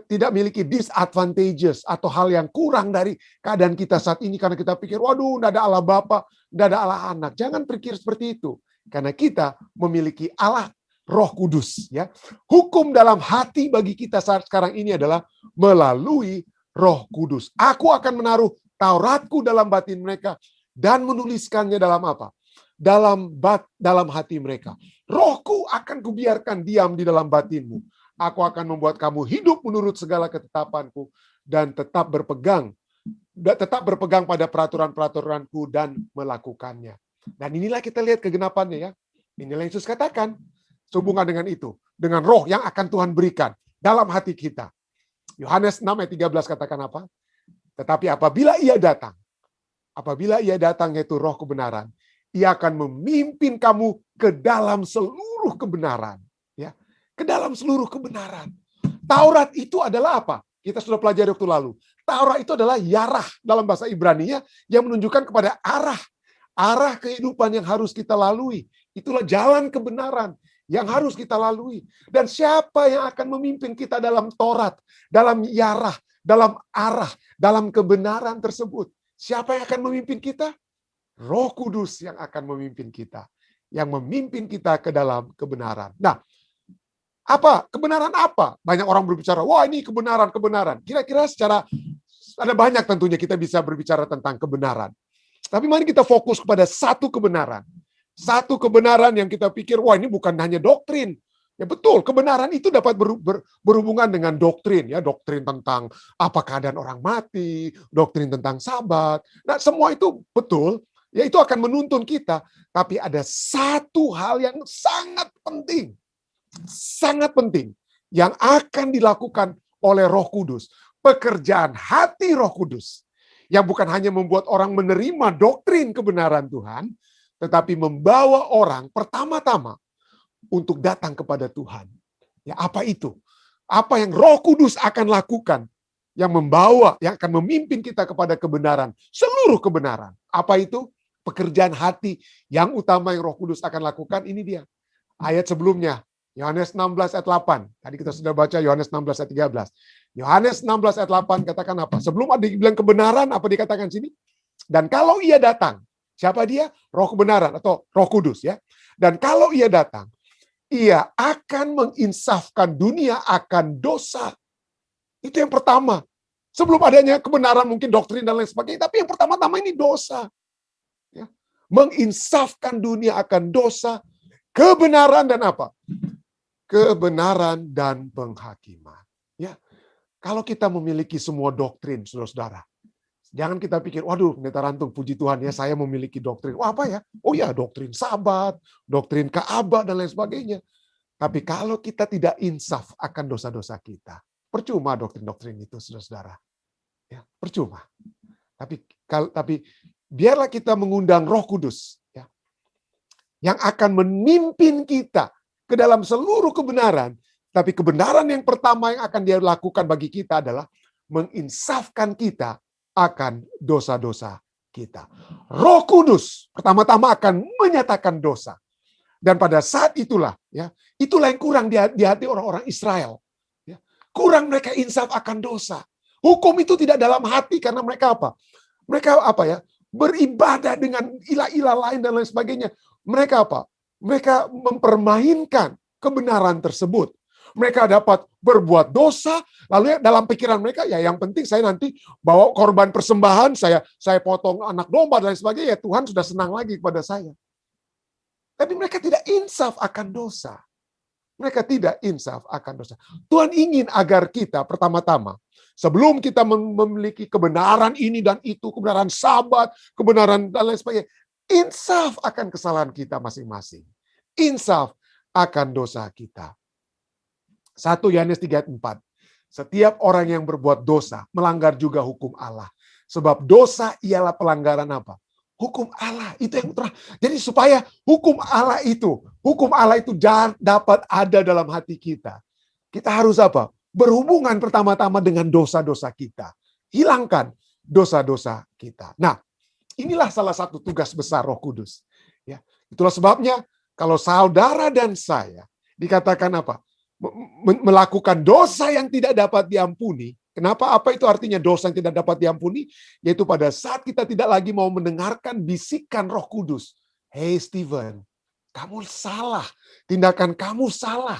tidak memiliki disadvantages atau hal yang kurang dari keadaan kita saat ini karena kita pikir, waduh, tidak ada Allah Bapa, tidak ada Allah Anak. Jangan pikir seperti itu. Karena kita memiliki Allah Roh Kudus. Ya. Hukum dalam hati bagi kita saat sekarang ini adalah melalui Roh Kudus. Aku akan menaruh Tauratku dalam batin mereka dan menuliskannya dalam apa? Dalam hati mereka. Rohku akan kubiarkan diam di dalam batinmu. Aku akan membuat kamu hidup menurut segala ketetapanku dan tetap berpegang pada peraturan-peraturanku dan melakukannya. Dan inilah kita lihat kegenapannya ya. Inilah yang Yesus katakan. Sehubungan dengan itu. Dengan roh yang akan Tuhan berikan dalam hati kita. Yohanes 6 ayat 13 katakan apa? Tetapi apabila ia datang yaitu roh kebenaran, ia akan memimpin kamu ke dalam seluruh kebenaran. Ya, ke dalam seluruh kebenaran. Taurat itu adalah apa? Kita sudah pelajari waktu lalu. Taurat itu adalah yarah dalam bahasa Ibrani-nya yang menunjukkan kepada arah kehidupan yang harus kita lalui. Itulah jalan kebenaran yang harus kita lalui. Dan siapa yang akan memimpin kita dalam Taurat, dalam yarah, dalam arah, dalam kebenaran tersebut? Siapa yang akan memimpin kita? Roh Kudus yang akan memimpin kita. Yang memimpin kita ke dalam kebenaran. Nah, kebenaran apa? Banyak orang berbicara, wah ini kebenaran. Kira-kira ada banyak tentunya kita bisa berbicara tentang kebenaran. Tapi mari kita fokus kepada satu kebenaran. Satu kebenaran yang kita pikir, wah ini bukan hanya doktrin. Ya betul, kebenaran itu dapat berhubungan dengan doktrin. Ya, doktrin tentang apa keadaan orang mati, doktrin tentang sabat. Nah semua itu betul, ya itu akan menuntun kita. Tapi ada satu hal yang sangat penting, yang akan dilakukan oleh Roh Kudus. Pekerjaan hati Roh Kudus. Yang bukan hanya membuat orang menerima doktrin kebenaran Tuhan, tetapi membawa orang pertama-tama untuk datang kepada Tuhan. Ya, apa itu? Apa yang Roh Kudus akan lakukan yang akan memimpin kita kepada kebenaran, seluruh kebenaran. Apa itu? Pekerjaan hati yang utama yang Roh Kudus akan lakukan, ini dia. Ayat sebelumnya, Yohanes 16 ayat 8. Tadi kita sudah baca Yohanes 16 ayat 13. Yohanes 16 ayat 8 katakan apa? Sebelum ada dibilang kebenaran, apa dikatakan sini? Dan kalau ia datang, siapa dia? Roh kebenaran atau Roh Kudus ya. Dan kalau ia datang, ia akan menginsafkan dunia akan dosa. Itu yang pertama. Sebelum adanya kebenaran, mungkin doktrin dan lain sebagainya. Tapi yang pertama-tama ini dosa. Ya. Menginsafkan dunia akan dosa, kebenaran dan apa? Kebenaran dan penghakiman. Ya. Kalau kita memiliki semua doktrin, saudara-saudara, jangan kita pikir, waduh, Pendeta Rantung, puji Tuhan ya, saya memiliki doktrin. Wah, apa ya? Oh ya, doktrin sabat, doktrin Ka'bah, dan lain sebagainya. Tapi kalau kita tidak insaf akan dosa-dosa kita, percuma doktrin-doktrin itu, saudara-saudara. Ya, percuma. Tapi biarlah kita mengundang Roh Kudus, ya, yang akan memimpin kita ke dalam seluruh kebenaran. Tapi kebenaran yang pertama yang akan dia lakukan bagi kita adalah menginsafkan kita akan dosa-dosa kita. Roh Kudus pertama-tama akan menyatakan dosa. Dan pada saat itulah, ya, itulah yang kurang di hati orang-orang Israel. Ya. Kurang mereka insaf akan dosa. Hukum itu tidak dalam hati karena mereka apa? Mereka apa ya? Beribadah dengan ilah-ilah lain dan lain sebagainya. Mereka apa? Mereka mempermainkan kebenaran tersebut. Mereka dapat berbuat dosa, lalu dalam pikiran mereka, ya yang penting saya nanti bawa korban persembahan, saya potong anak domba dan lain sebagainya, ya Tuhan sudah senang lagi kepada saya. Tapi mereka tidak insaf akan dosa. Mereka tidak insaf akan dosa. Tuhan ingin agar kita pertama-tama, sebelum kita memiliki kebenaran ini dan itu, kebenaran sabat, kebenaran dan lain sebagainya, insaf akan kesalahan kita masing-masing. Insaf akan dosa kita. 1 Yohanes 3 ayat 4. Setiap orang yang berbuat dosa melanggar juga hukum Allah. Sebab dosa ialah pelanggaran apa? Hukum Allah itu yang jadi supaya hukum Allah itu dapat ada dalam hati kita. Kita harus apa? Berhubungan pertama-tama dengan dosa-dosa kita. Hilangkan dosa-dosa kita. Nah, inilah salah satu tugas besar Roh Kudus. Ya, itulah sebabnya kalau saudara dan saya dikatakan apa? Melakukan dosa yang tidak dapat diampuni. Kenapa? Apa itu artinya dosa yang tidak dapat diampuni? Yaitu pada saat kita tidak lagi mau mendengarkan bisikan Roh Kudus. Hey Steven, kamu salah. Tindakan kamu salah.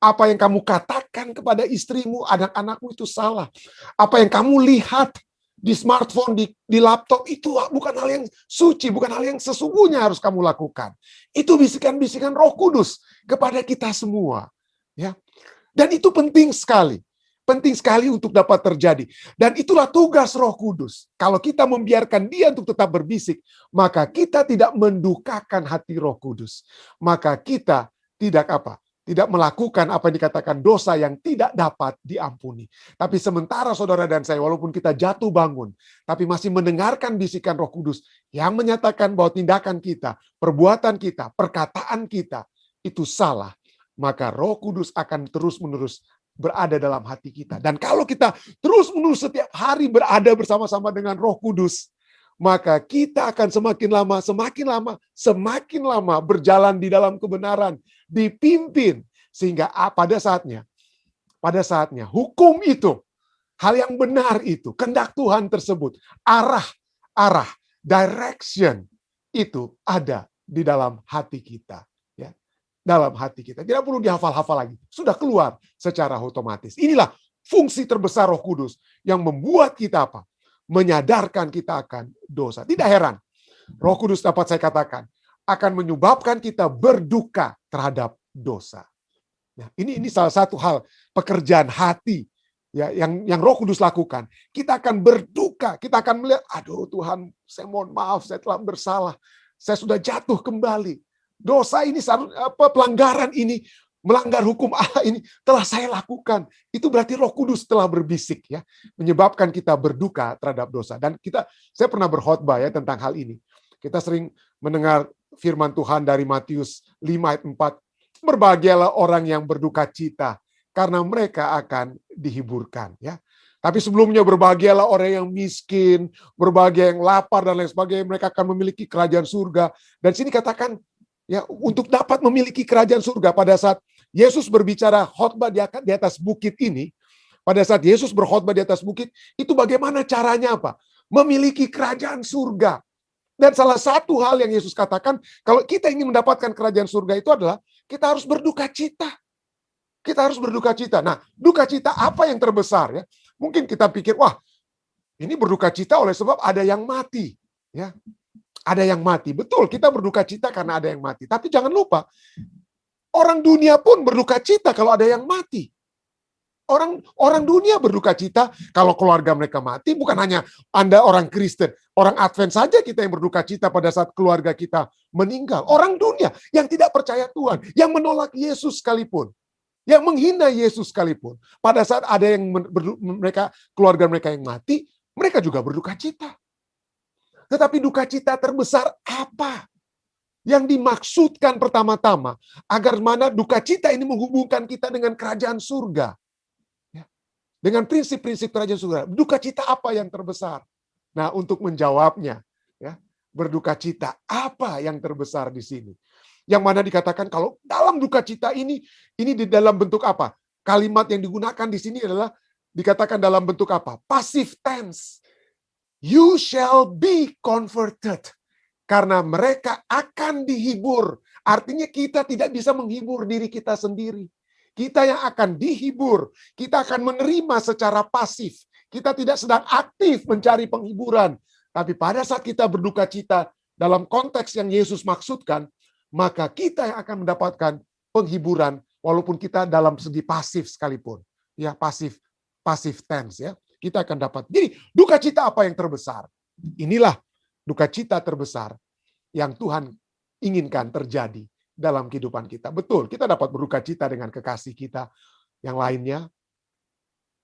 Apa yang kamu katakan kepada istrimu, anak-anakmu itu salah. Apa yang kamu lihat di smartphone, di laptop, itu bukan hal yang suci, bukan hal yang sesungguhnya harus kamu lakukan. Itu bisikan-bisikan Roh Kudus kepada kita semua. Ya. Dan itu penting sekali. Penting sekali untuk dapat terjadi. Dan itulah tugas Roh Kudus. Kalau kita membiarkan dia untuk tetap berbisik, maka kita tidak mendukakan hati Roh Kudus. Maka kita tidak apa? Tidak melakukan apa yang dikatakan dosa yang tidak dapat diampuni. Tapi sementara saudara dan saya, walaupun kita jatuh bangun, tapi masih mendengarkan bisikan Roh Kudus yang menyatakan bahwa tindakan kita, perbuatan kita, perkataan kita, itu salah. Maka Roh Kudus akan terus-menerus berada dalam hati kita. Dan kalau kita terus-menerus setiap hari berada bersama-sama dengan Roh Kudus, maka kita akan semakin lama berjalan di dalam kebenaran, dipimpin, sehingga pada saatnya hukum itu, hal yang benar itu, kehendak Tuhan tersebut, arah, direction itu ada di dalam hati kita. Dalam hati kita. Tidak perlu dihafal-hafal lagi. Sudah keluar secara otomatis. Inilah fungsi terbesar Roh Kudus yang membuat kita apa? Menyadarkan kita akan dosa. Tidak heran. Roh Kudus dapat saya katakan akan menyebabkan kita berduka terhadap dosa. Nah, ini salah satu hal pekerjaan hati ya yang Roh Kudus lakukan. Kita akan berduka, kita akan melihat, aduh Tuhan, saya mohon maaf, saya telah bersalah. Saya sudah jatuh kembali. Dosa ini, pelanggaran ini, melanggar hukum Allah ini telah saya lakukan. Itu berarti Roh Kudus telah berbisik ya, menyebabkan kita berduka terhadap dosa. Dan saya pernah berkhotbah ya tentang hal ini. Kita sering mendengar firman Tuhan dari Matius 5 ayat 4. Berbahagialah orang yang berduka cita karena mereka akan dihiburkan ya. Tapi sebelumnya berbahagialah orang yang miskin, berbahagia yang lapar dan lain sebagainya, mereka akan memiliki kerajaan surga. Dan sini katakan ya, untuk dapat memiliki kerajaan surga, pada saat Yesus berbicara khotbah di atas bukit ini, pada saat Yesus berkhotbah di atas bukit, itu bagaimana caranya apa? Memiliki kerajaan surga. Dan salah satu hal yang Yesus katakan, kalau kita ingin mendapatkan kerajaan surga itu adalah, kita harus berduka cita. Kita harus berduka cita. Nah, duka cita apa yang terbesar ya? Mungkin kita pikir, wah, ini berduka cita oleh sebab ada yang mati. Ya. Ada yang mati. Betul, kita berduka cita karena ada yang mati. Tapi jangan lupa, orang dunia pun berduka cita kalau ada yang mati. Orang dunia berduka cita kalau keluarga mereka mati. Bukan hanya Anda orang Kristen, orang Advent saja kita yang berduka cita pada saat keluarga kita meninggal. Orang dunia yang tidak percaya Tuhan, yang menolak Yesus sekalipun, yang menghina Yesus sekalipun, pada saat ada yang keluarga mereka yang mati, mereka juga berduka cita. Tetapi duka cita terbesar apa? Yang dimaksudkan pertama-tama, agar mana duka cita ini menghubungkan kita dengan kerajaan surga. Ya. Dengan prinsip-prinsip kerajaan surga. Duka cita apa yang terbesar? Nah, untuk menjawabnya, ya, berduka cita apa yang terbesar di sini? Yang mana dikatakan kalau dalam duka cita ini di dalam bentuk apa? Kalimat yang digunakan di sini adalah dikatakan dalam bentuk apa? Passive tense. You shall be converted. Karena mereka akan dihibur. Artinya kita tidak bisa menghibur diri kita sendiri. Kita yang akan dihibur. Kita akan menerima secara pasif. Kita tidak sedang aktif mencari penghiburan. Tapi pada saat kita berduka cita dalam konteks yang Yesus maksudkan, maka kita yang akan mendapatkan penghiburan walaupun kita dalam segi pasif sekalipun. Ya, pasif tense ya. Kita akan dapat. Jadi, duka cita apa yang terbesar? Inilah duka cita terbesar yang Tuhan inginkan terjadi dalam kehidupan kita. Betul, kita dapat berduka cita dengan kekasih kita yang lainnya.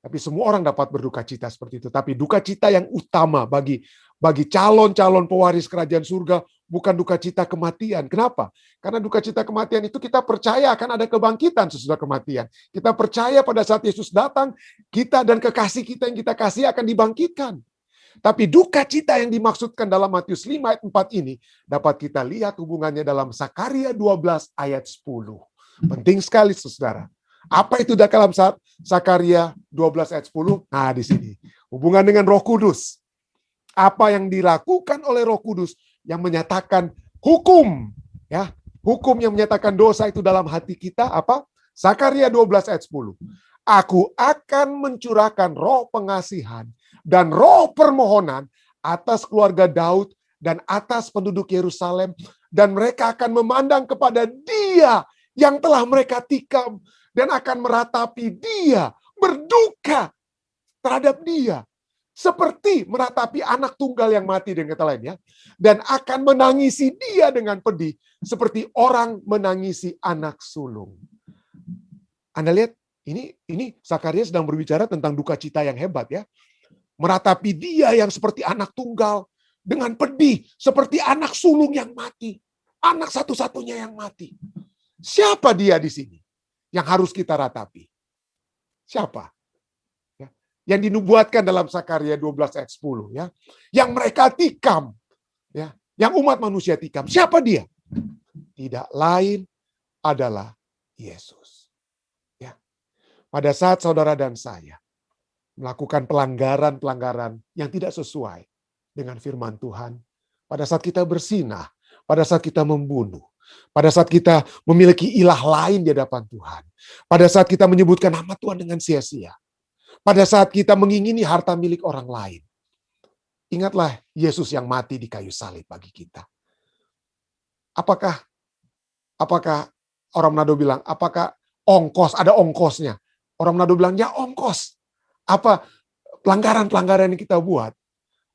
Tapi semua orang dapat berduka cita seperti itu. Tapi duka cita yang utama bagi calon-calon pewaris kerajaan surga bukan duka cita kematian. Kenapa? Karena duka cita kematian itu kita percaya akan ada kebangkitan sesudah kematian. Kita percaya pada saat Yesus datang, kita dan kekasih kita yang kita kasih akan dibangkitkan. Tapi duka cita yang dimaksudkan dalam Matius 5 ayat 4 ini dapat kita lihat hubungannya dalam Sakaria 12 ayat 10. Penting sekali saudara. Apa itu dalam Sakaria 12 ayat 10? Nah, di sini. Hubungan dengan Roh Kudus. Apa yang dilakukan oleh Roh Kudus yang menyatakan hukum, ya. Hukum yang menyatakan dosa itu dalam hati kita apa? Sakaria 12 ayat 10. Aku akan mencurahkan roh pengasihan dan roh permohonan atas keluarga Daud dan atas penduduk Yerusalem, dan mereka akan memandang kepada Dia yang telah mereka tikam dan akan meratapi Dia, berduka terhadap Dia, seperti meratapi anak tunggal yang mati, dengan kata lain ya, dan akan menangisi Dia dengan pedih, seperti orang menangisi anak sulung. Anda lihat, ini Sakaria sedang berbicara tentang duka cita yang hebat ya. Meratapi Dia yang seperti anak tunggal, dengan pedih, seperti anak sulung yang mati, anak satu-satunya yang mati. Siapa Dia di sini yang harus kita ratapi? Siapa? Ya. Yang dinubuatkan dalam Sakaria 12 ayat 10 ya. Yang mereka tikam, ya. Yang umat manusia tikam. Siapa Dia? Tidak lain adalah Yesus. Ya. Pada saat saudara dan saya melakukan pelanggaran-pelanggaran yang tidak sesuai dengan firman Tuhan, pada saat kita berzinah, pada saat kita membunuh, pada saat kita memiliki ilah lain di hadapan Tuhan, pada saat kita menyebutkan nama Tuhan dengan sia-sia, pada saat kita mengingini harta milik orang lain, ingatlah Yesus yang mati di kayu salib bagi kita. Apakah orang Manado bilang, apakah ada ongkosnya? Orang Manado bilang, ya ongkos. Apa pelanggaran-pelanggaran yang kita buat.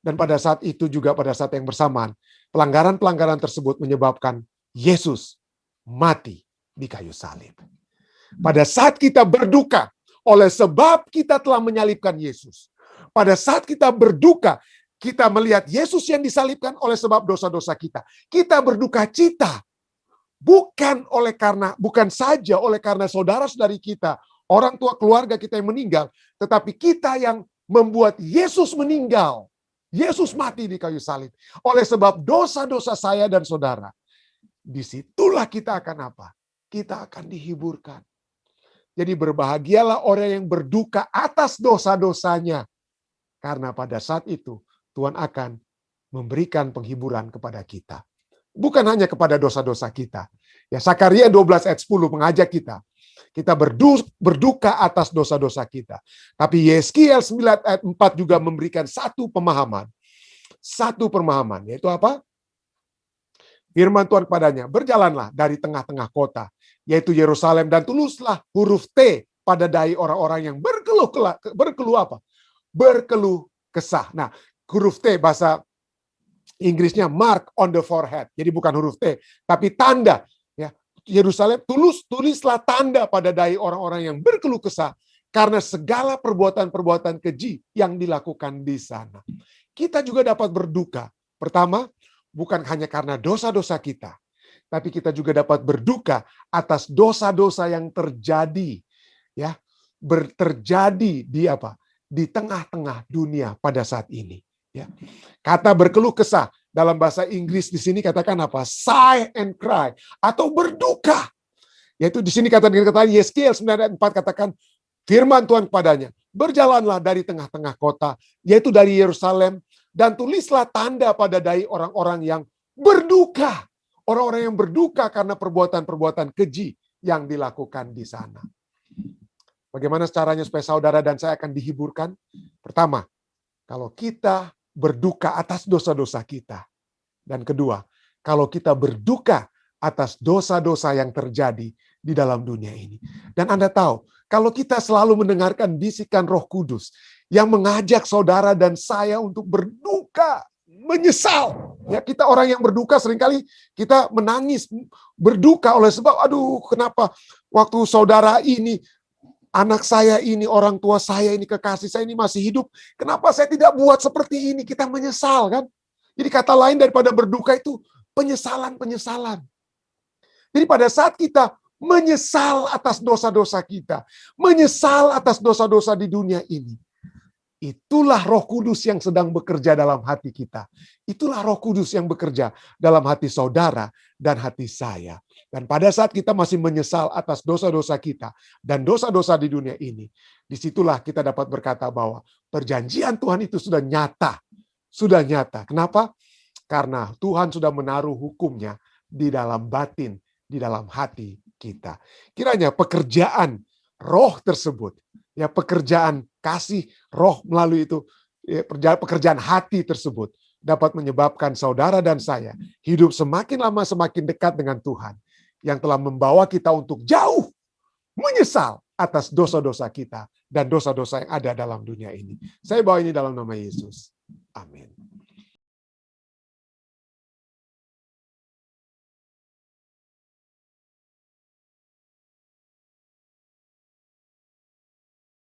Dan pada saat itu juga pada saat yang bersamaan, pelanggaran-pelanggaran tersebut menyebabkan Yesus mati di kayu salib. Pada saat kita berduka oleh sebab kita telah menyalibkan Yesus. Pada saat kita berduka, kita melihat Yesus yang disalibkan oleh sebab dosa-dosa kita. Kita berduka cita. Bukan saja oleh karena saudara-saudari kita, orang tua keluarga kita yang meninggal, tetapi kita yang membuat Yesus meninggal. Yesus mati di kayu salib. Oleh sebab dosa-dosa saya dan saudara. Disitulah kita akan apa? Kita akan dihiburkan. Jadi berbahagialah orang yang berduka atas dosa-dosanya. Karena pada saat itu Tuhan akan memberikan penghiburan kepada kita. Bukan hanya kepada dosa-dosa kita. Ya, Sakaria 12 ayat 10 mengajak kita. Kita berduka atas dosa-dosa kita. Tapi Yeskiel 9 ayat 4 juga memberikan satu pemahaman. Satu pemahaman, yaitu apa? Firman Tuhan kepadanya, berjalanlah dari tengah-tengah kota, yaitu Yerusalem, dan tulislah huruf T pada dahi orang-orang yang berkeluh kesah. Nah, huruf T bahasa Inggrisnya mark on the forehead. Jadi bukan huruf T, tapi tanda. Yerusalem, tulislah tanda pada dahi orang-orang yang berkeluh kesah karena segala perbuatan-perbuatan keji yang dilakukan di sana. Kita juga dapat berduka. Pertama, bukan hanya karena dosa-dosa kita, tapi kita juga dapat berduka atas dosa-dosa yang terjadi, ya, terjadi di tengah-tengah dunia pada saat ini. Ya. Kata berkeluh kesah dalam bahasa Inggris di sini katakan apa? Sigh and cry atau berduka. Yaitu di sini kata Yeskiel 9 ayat 4 katakan firman Tuhan kepadanya, berjalanlah dari tengah-tengah kota, yaitu dari Yerusalem, dan tulislah tanda pada dahi orang-orang yang berduka. Orang-orang yang berduka karena perbuatan-perbuatan keji yang dilakukan di sana. Bagaimana caranya supaya saudara dan saya akan dihiburkan? Pertama, kalau kita berduka atas dosa-dosa kita. Dan kedua, kalau kita berduka atas dosa-dosa yang terjadi di dalam dunia ini. Dan Anda tahu, kalau kita selalu mendengarkan bisikan Roh Kudus yang mengajak saudara dan saya untuk berduka, menyesal. Ya, kita orang yang berduka seringkali kita menangis, berduka oleh sebab, aduh kenapa waktu saudara ini anak saya ini, orang tua saya ini, kekasih saya ini masih hidup. Kenapa saya tidak buat seperti ini? Kita menyesal kan? Jadi kata lain daripada berduka itu penyesalan-penyesalan. Jadi pada saat kita menyesal atas dosa-dosa kita, menyesal atas dosa-dosa di dunia ini, itulah Roh Kudus yang sedang bekerja dalam hati kita. Itulah Roh Kudus yang bekerja dalam hati saudara dan hati saya. Dan pada saat kita masih menyesal atas dosa-dosa kita dan dosa-dosa di dunia ini, disitulah kita dapat berkata bahwa perjanjian Tuhan itu sudah nyata. Sudah nyata. Kenapa? Karena Tuhan sudah menaruh hukumnya di dalam batin, di dalam hati kita. Kiranya pekerjaan roh tersebut, ya pekerjaan kasih roh melalui itu, ya, pekerjaan hati tersebut dapat menyebabkan saudara dan saya hidup semakin lama semakin dekat dengan Tuhan, yang telah membawa kita untuk jauh menyesal atas dosa-dosa kita dan dosa-dosa yang ada dalam dunia ini. Saya bawa ini dalam nama Yesus. Amin.